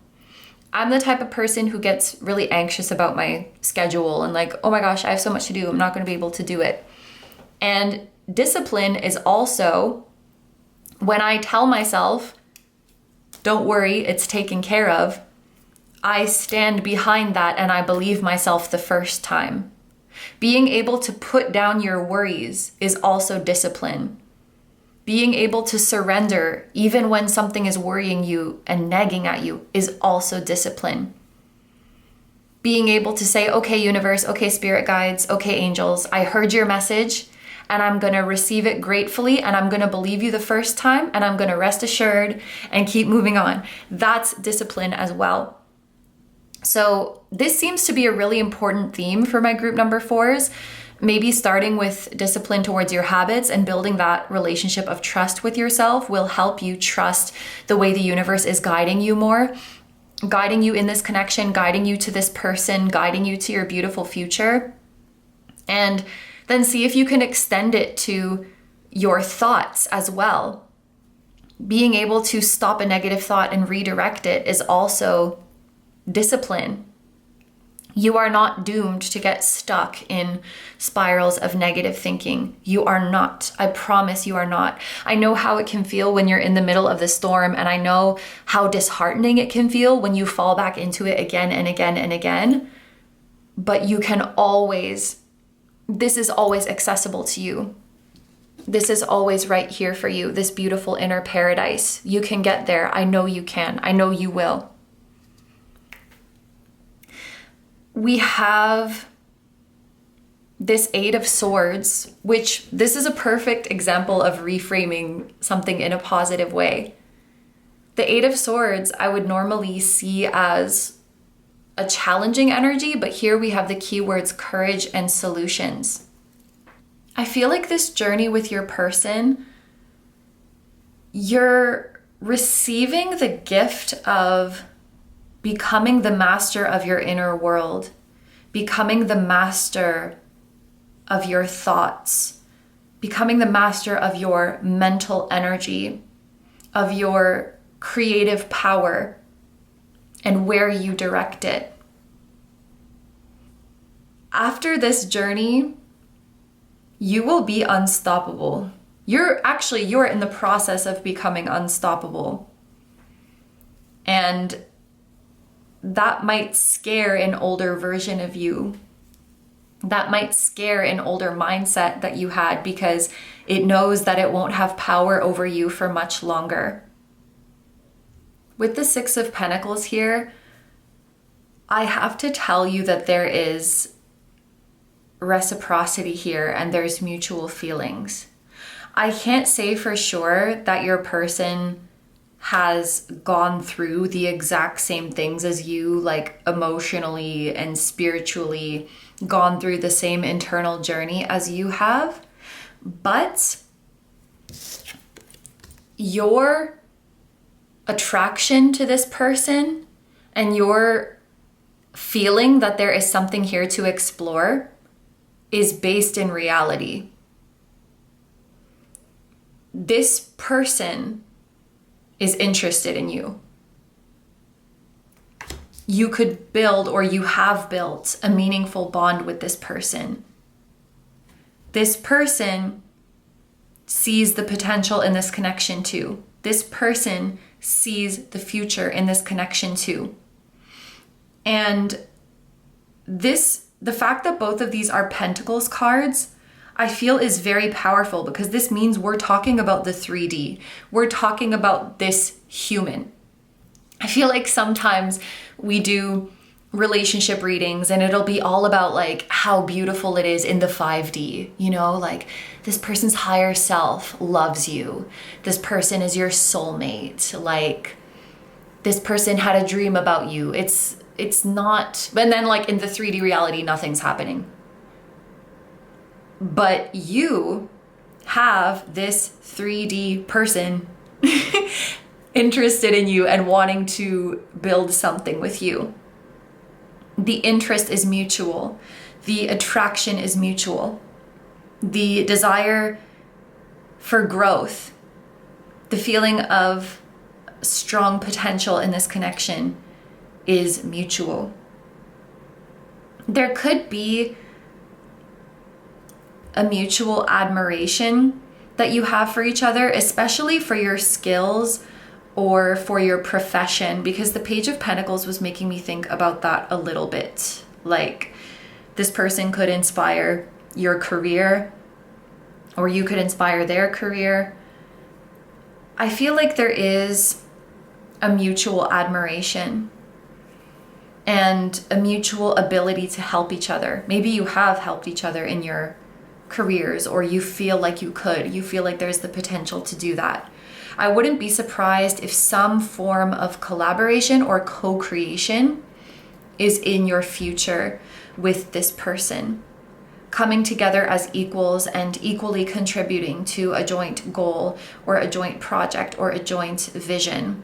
I'm the type of person who gets really anxious about my schedule and like, oh my gosh, I have so much to do. I'm not going to be able to do it. And discipline is also when I tell myself, don't worry, it's taken care of, I stand behind that and I believe myself the first time. Being able to put down your worries is also discipline. Being able to surrender even when something is worrying you and nagging at you is also discipline. Being able to say, okay, universe, okay, spirit guides, okay, angels, I heard your message and I'm going to receive it gratefully and I'm going to believe you the first time and I'm going to rest assured and keep moving on. That's discipline as well. So this seems to be a really important theme for my group number 4s. Maybe starting with discipline towards your habits and building that relationship of trust with yourself will help you trust the way the universe is guiding you more, guiding you in this connection, guiding you to this person, guiding you to your beautiful future. And then see if you can extend it to your thoughts as well. Being able to stop a negative thought and redirect it is also discipline. You are not doomed to get stuck in spirals of negative thinking. You are not. I promise you are not. I know how it can feel when you're in the middle of the storm, and I know how disheartening it can feel when you fall back into it again and again and again. But you can always, this is always accessible to you. This is always right here for you, this beautiful inner paradise. You can get there. I know you can. I know you will. We have this 8 of Swords, which this is a perfect example of reframing something in a positive way. The 8 of Swords I would normally see as a challenging energy, but here we have the keywords courage and solutions. I feel like this journey with your person, you're receiving the gift of becoming the master of your inner world, becoming the master of your thoughts, becoming the master of your mental energy, of your creative power, and where you direct it. After this journey, you will be unstoppable. You're in the process of becoming unstoppable. And that might scare an older version of you. That might scare an older mindset that you had because it knows that it won't have power over you for much longer. With the 6 of Pentacles here, I have to tell you that there is reciprocity here and there's mutual feelings. I can't say for sure that your person has gone through the exact same things as you, like emotionally and spiritually gone through the same internal journey as you have, but your attraction to this person and your feeling that there is something here to explore is based in reality. This person is interested in you. You could build, or you have built, a meaningful bond with this person. This person sees the potential in this connection too. This person sees the future in this connection too. And the fact that both of these are Pentacles cards, I feel is very powerful because this means we're talking about the 3D. We're talking about this human. I feel like sometimes we do relationship readings and it'll be all about like how beautiful it is in the 5D, you know, like this person's higher self loves you. This person is your soulmate. Like this person had a dream about you. It's not, and then like in the 3D reality, nothing's happening. But you have this 3D person interested in you and wanting to build something with you. The interest is mutual. The attraction is mutual. The desire for growth, The feeling of strong potential in this connection is mutual. There could be a mutual admiration that you have for each other, especially for your skills or for your profession, because the Page of Pentacles was making me think about that a little bit. Like, this person could inspire your career, or you could inspire their career. I feel like there is a mutual admiration and a mutual ability to help each other. Maybe you have helped each other in your careers, or you feel like you could. You feel like there's the potential to do that. I wouldn't be surprised if some form of collaboration or co-creation is in your future with this person, coming together as equals and equally contributing to a joint goal or a joint project or a joint vision.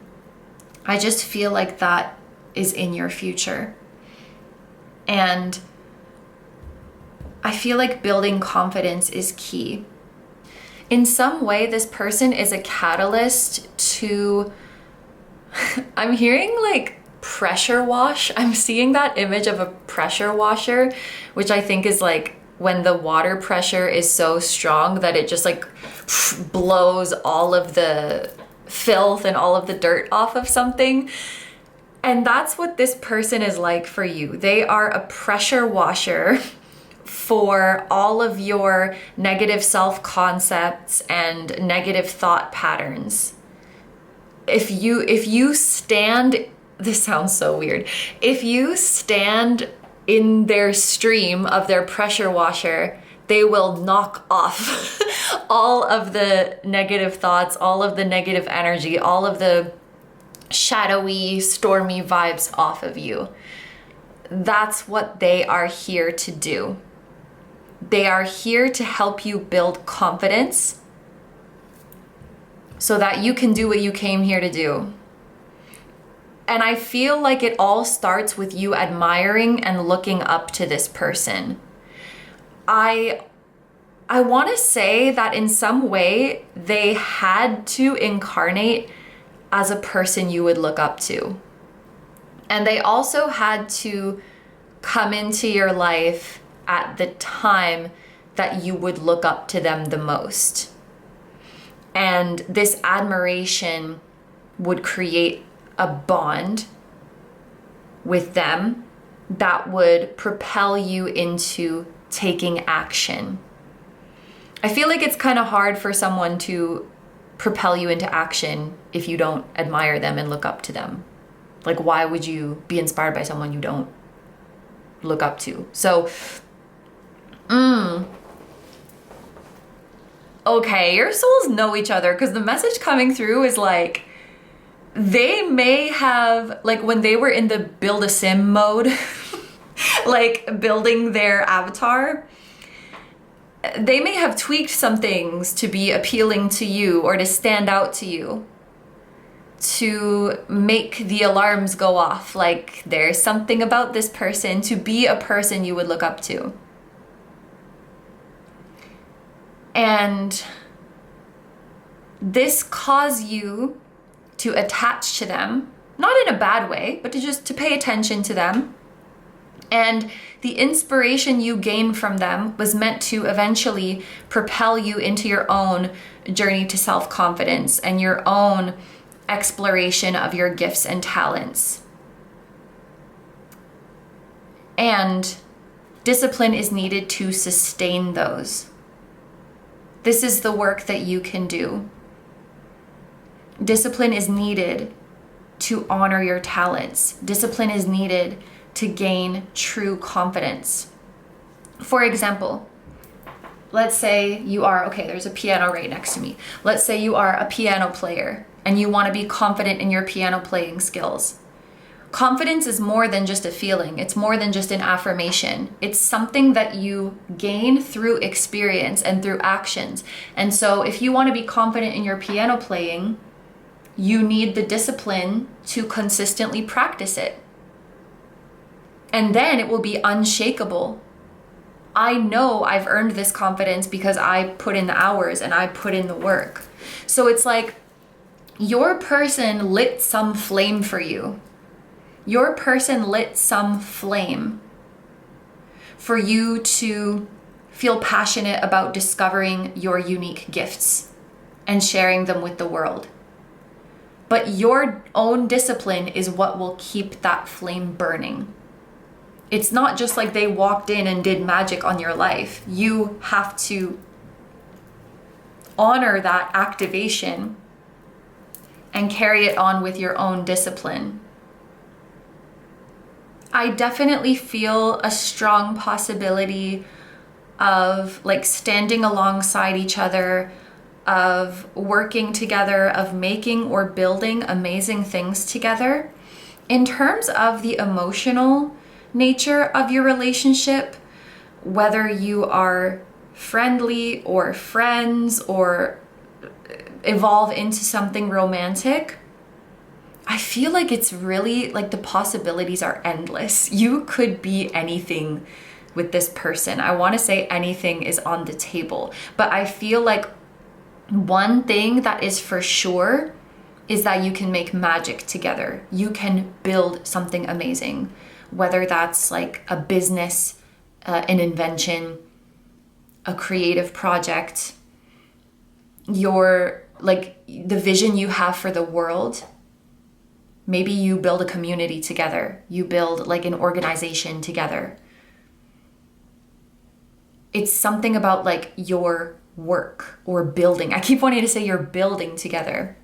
I just feel like that is in your future. And I feel like building confidence is key. In some way, this person is a catalyst to, I'm hearing like pressure wash. I'm seeing that image of a pressure washer, which I think is like when the water pressure is so strong that it just like blows all of the filth and all of the dirt off of something. And that's what this person is like for you. They are a pressure washer for all of your negative self-concepts and negative thought patterns. If you stand, this sounds so weird. If you stand in their stream of their pressure washer, they will knock off all of the negative thoughts, all of the negative energy, all of the shadowy, stormy vibes off of you. That's what they are here to do. They are here to help you build confidence so that you can do what you came here to do. And I feel like it all starts with you admiring and looking up to this person. I want to say that in some way they had to incarnate as a person you would look up to. And they also had to come into your life at the time that you would look up to them the most. And this admiration would create a bond with them that would propel you into taking action. I feel like it's kind of hard for someone to propel you into action if you don't admire them and look up to them. Like, why would you be inspired by someone you don't look up to? So, okay, your souls know each other, because the message coming through is like, they may have, like when they were in the build a sim mode, like building their avatar, they may have tweaked some things to be appealing to you or to stand out to you, to make the alarms go off. Like, there's something about this person, to be a person you would look up to. And this caused you to attach to them, not in a bad way, but to pay attention to them. And the inspiration you gain from them was meant to eventually propel you into your own journey to self-confidence and your own exploration of your gifts and talents. And discipline is needed to sustain those. This is the work that you can do. Discipline is needed to honor your talents. Discipline is needed to gain true confidence. For example, let's say you are, okay, there's a piano right next to me. Let's say you are a piano player and you want to be confident in your piano playing skills. Confidence is more than just a feeling. It's more than just an affirmation. It's something that you gain through experience and through actions. And so if you want to be confident in your piano playing, you need the discipline to consistently practice it. And then it will be unshakable. I know I've earned this confidence because I put in the hours and I put in the work. So it's like, Your person lit some flame for you. Your person lit some flame for you to feel passionate about discovering your unique gifts and sharing them with the world. But your own discipline is what will keep that flame burning. It's not just like they walked in and did magic on your life. You have to honor that activation and carry it on with your own discipline. I definitely feel a strong possibility of like standing alongside each other, of working together, of making or building amazing things together. In terms of the emotional nature of your relationship, whether you are friendly or friends or evolve into something romantic, I feel like it's really like the possibilities are endless. You could be anything with this person. I want to say anything is on the table, but I feel like one thing that is for sure is that you can make magic together. You can build something amazing, whether that's like a business, an invention, a creative project, your like the vision you have for the world. Maybe you build a community together. You build like an organization together. It's something about like your work or building. I keep wanting to say you're building together.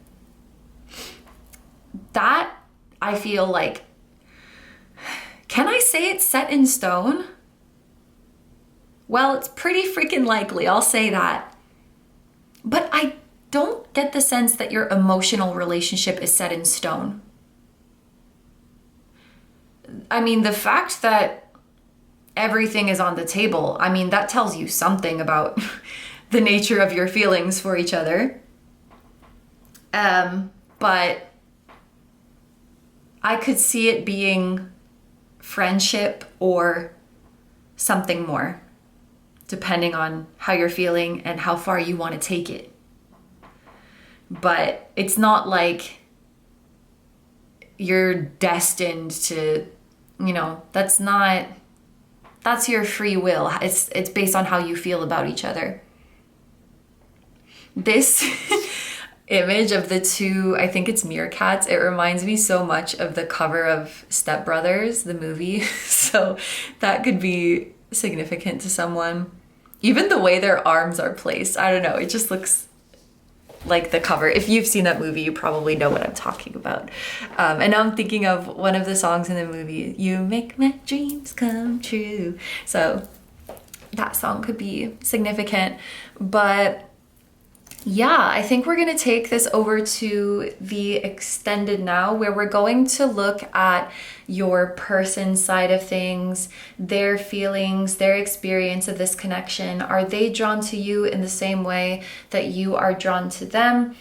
That I feel like, can I say it's set in stone? Well, it's pretty freaking likely, I'll say that. But I don't get the sense that your emotional relationship is set in stone. I mean, the fact that everything is on the table, I mean, that tells you something about the nature of your feelings for each other. But I could see it being friendship or something more, depending on how you're feeling and how far you want to take it. But it's not like you're destined to, you know, that's your free will. It's based on how you feel about each other. This image of the two, I think it's meerkats, it reminds me so much of the cover of Step Brothers, the movie. So that could be significant to someone. Even the way their arms are placed, I don't know, it just looks like the cover. If you've seen that movie, you probably know what I'm talking about. And now I'm thinking of one of the songs in the movie, "You Make My Dreams Come True." So that song could be significant. But yeah, I think we're gonna take this over to the extended now, where we're going to look at your person side of things, their feelings, their experience of this connection. Are they drawn to you in the same way that you are drawn to them?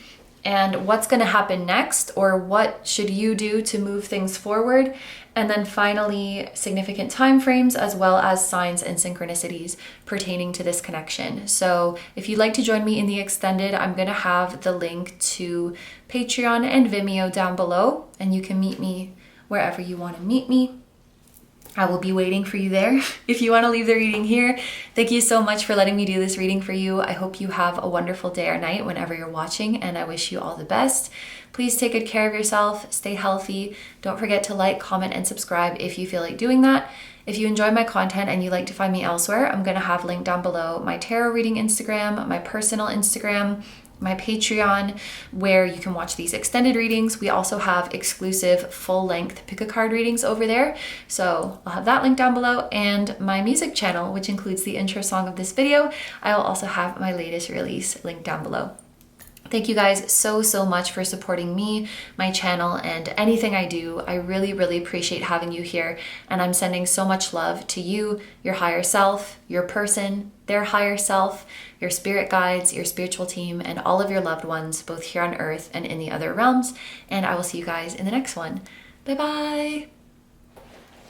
And what's gonna happen next, or what should you do to move things forward? And then finally, significant time frames, as well as signs and synchronicities pertaining to this connection. So if you'd like to join me in the extended, I'm gonna have the link to Patreon and Vimeo down below, and you can meet me wherever you wanna meet me. I will be waiting for you there. If you want to leave the reading here, thank you so much for letting me do this reading for you. I hope you have a wonderful day or night whenever you're watching, and I wish you all the best. Please take good care of yourself, stay healthy. Don't forget to like, comment, and subscribe if you feel like doing that. If you enjoy my content and you'd like to find me elsewhere, I'm going to have linked down below my tarot reading Instagram, my personal Instagram, my Patreon, where you can watch these extended readings. We also have exclusive full-length pick-a-card readings over there, so I'll have that link down below, and my music channel, which includes the intro song of this video. I will also have my latest release linked down below. Thank you guys so much for supporting me, my channel, and anything I do. I really appreciate having you here, and I'm sending so much love to you, your higher self, your person, their higher self, your spirit guides, your spiritual team, and all of your loved ones, both here on earth and in the other realms. And I will see you guys in the next one. Bye bye.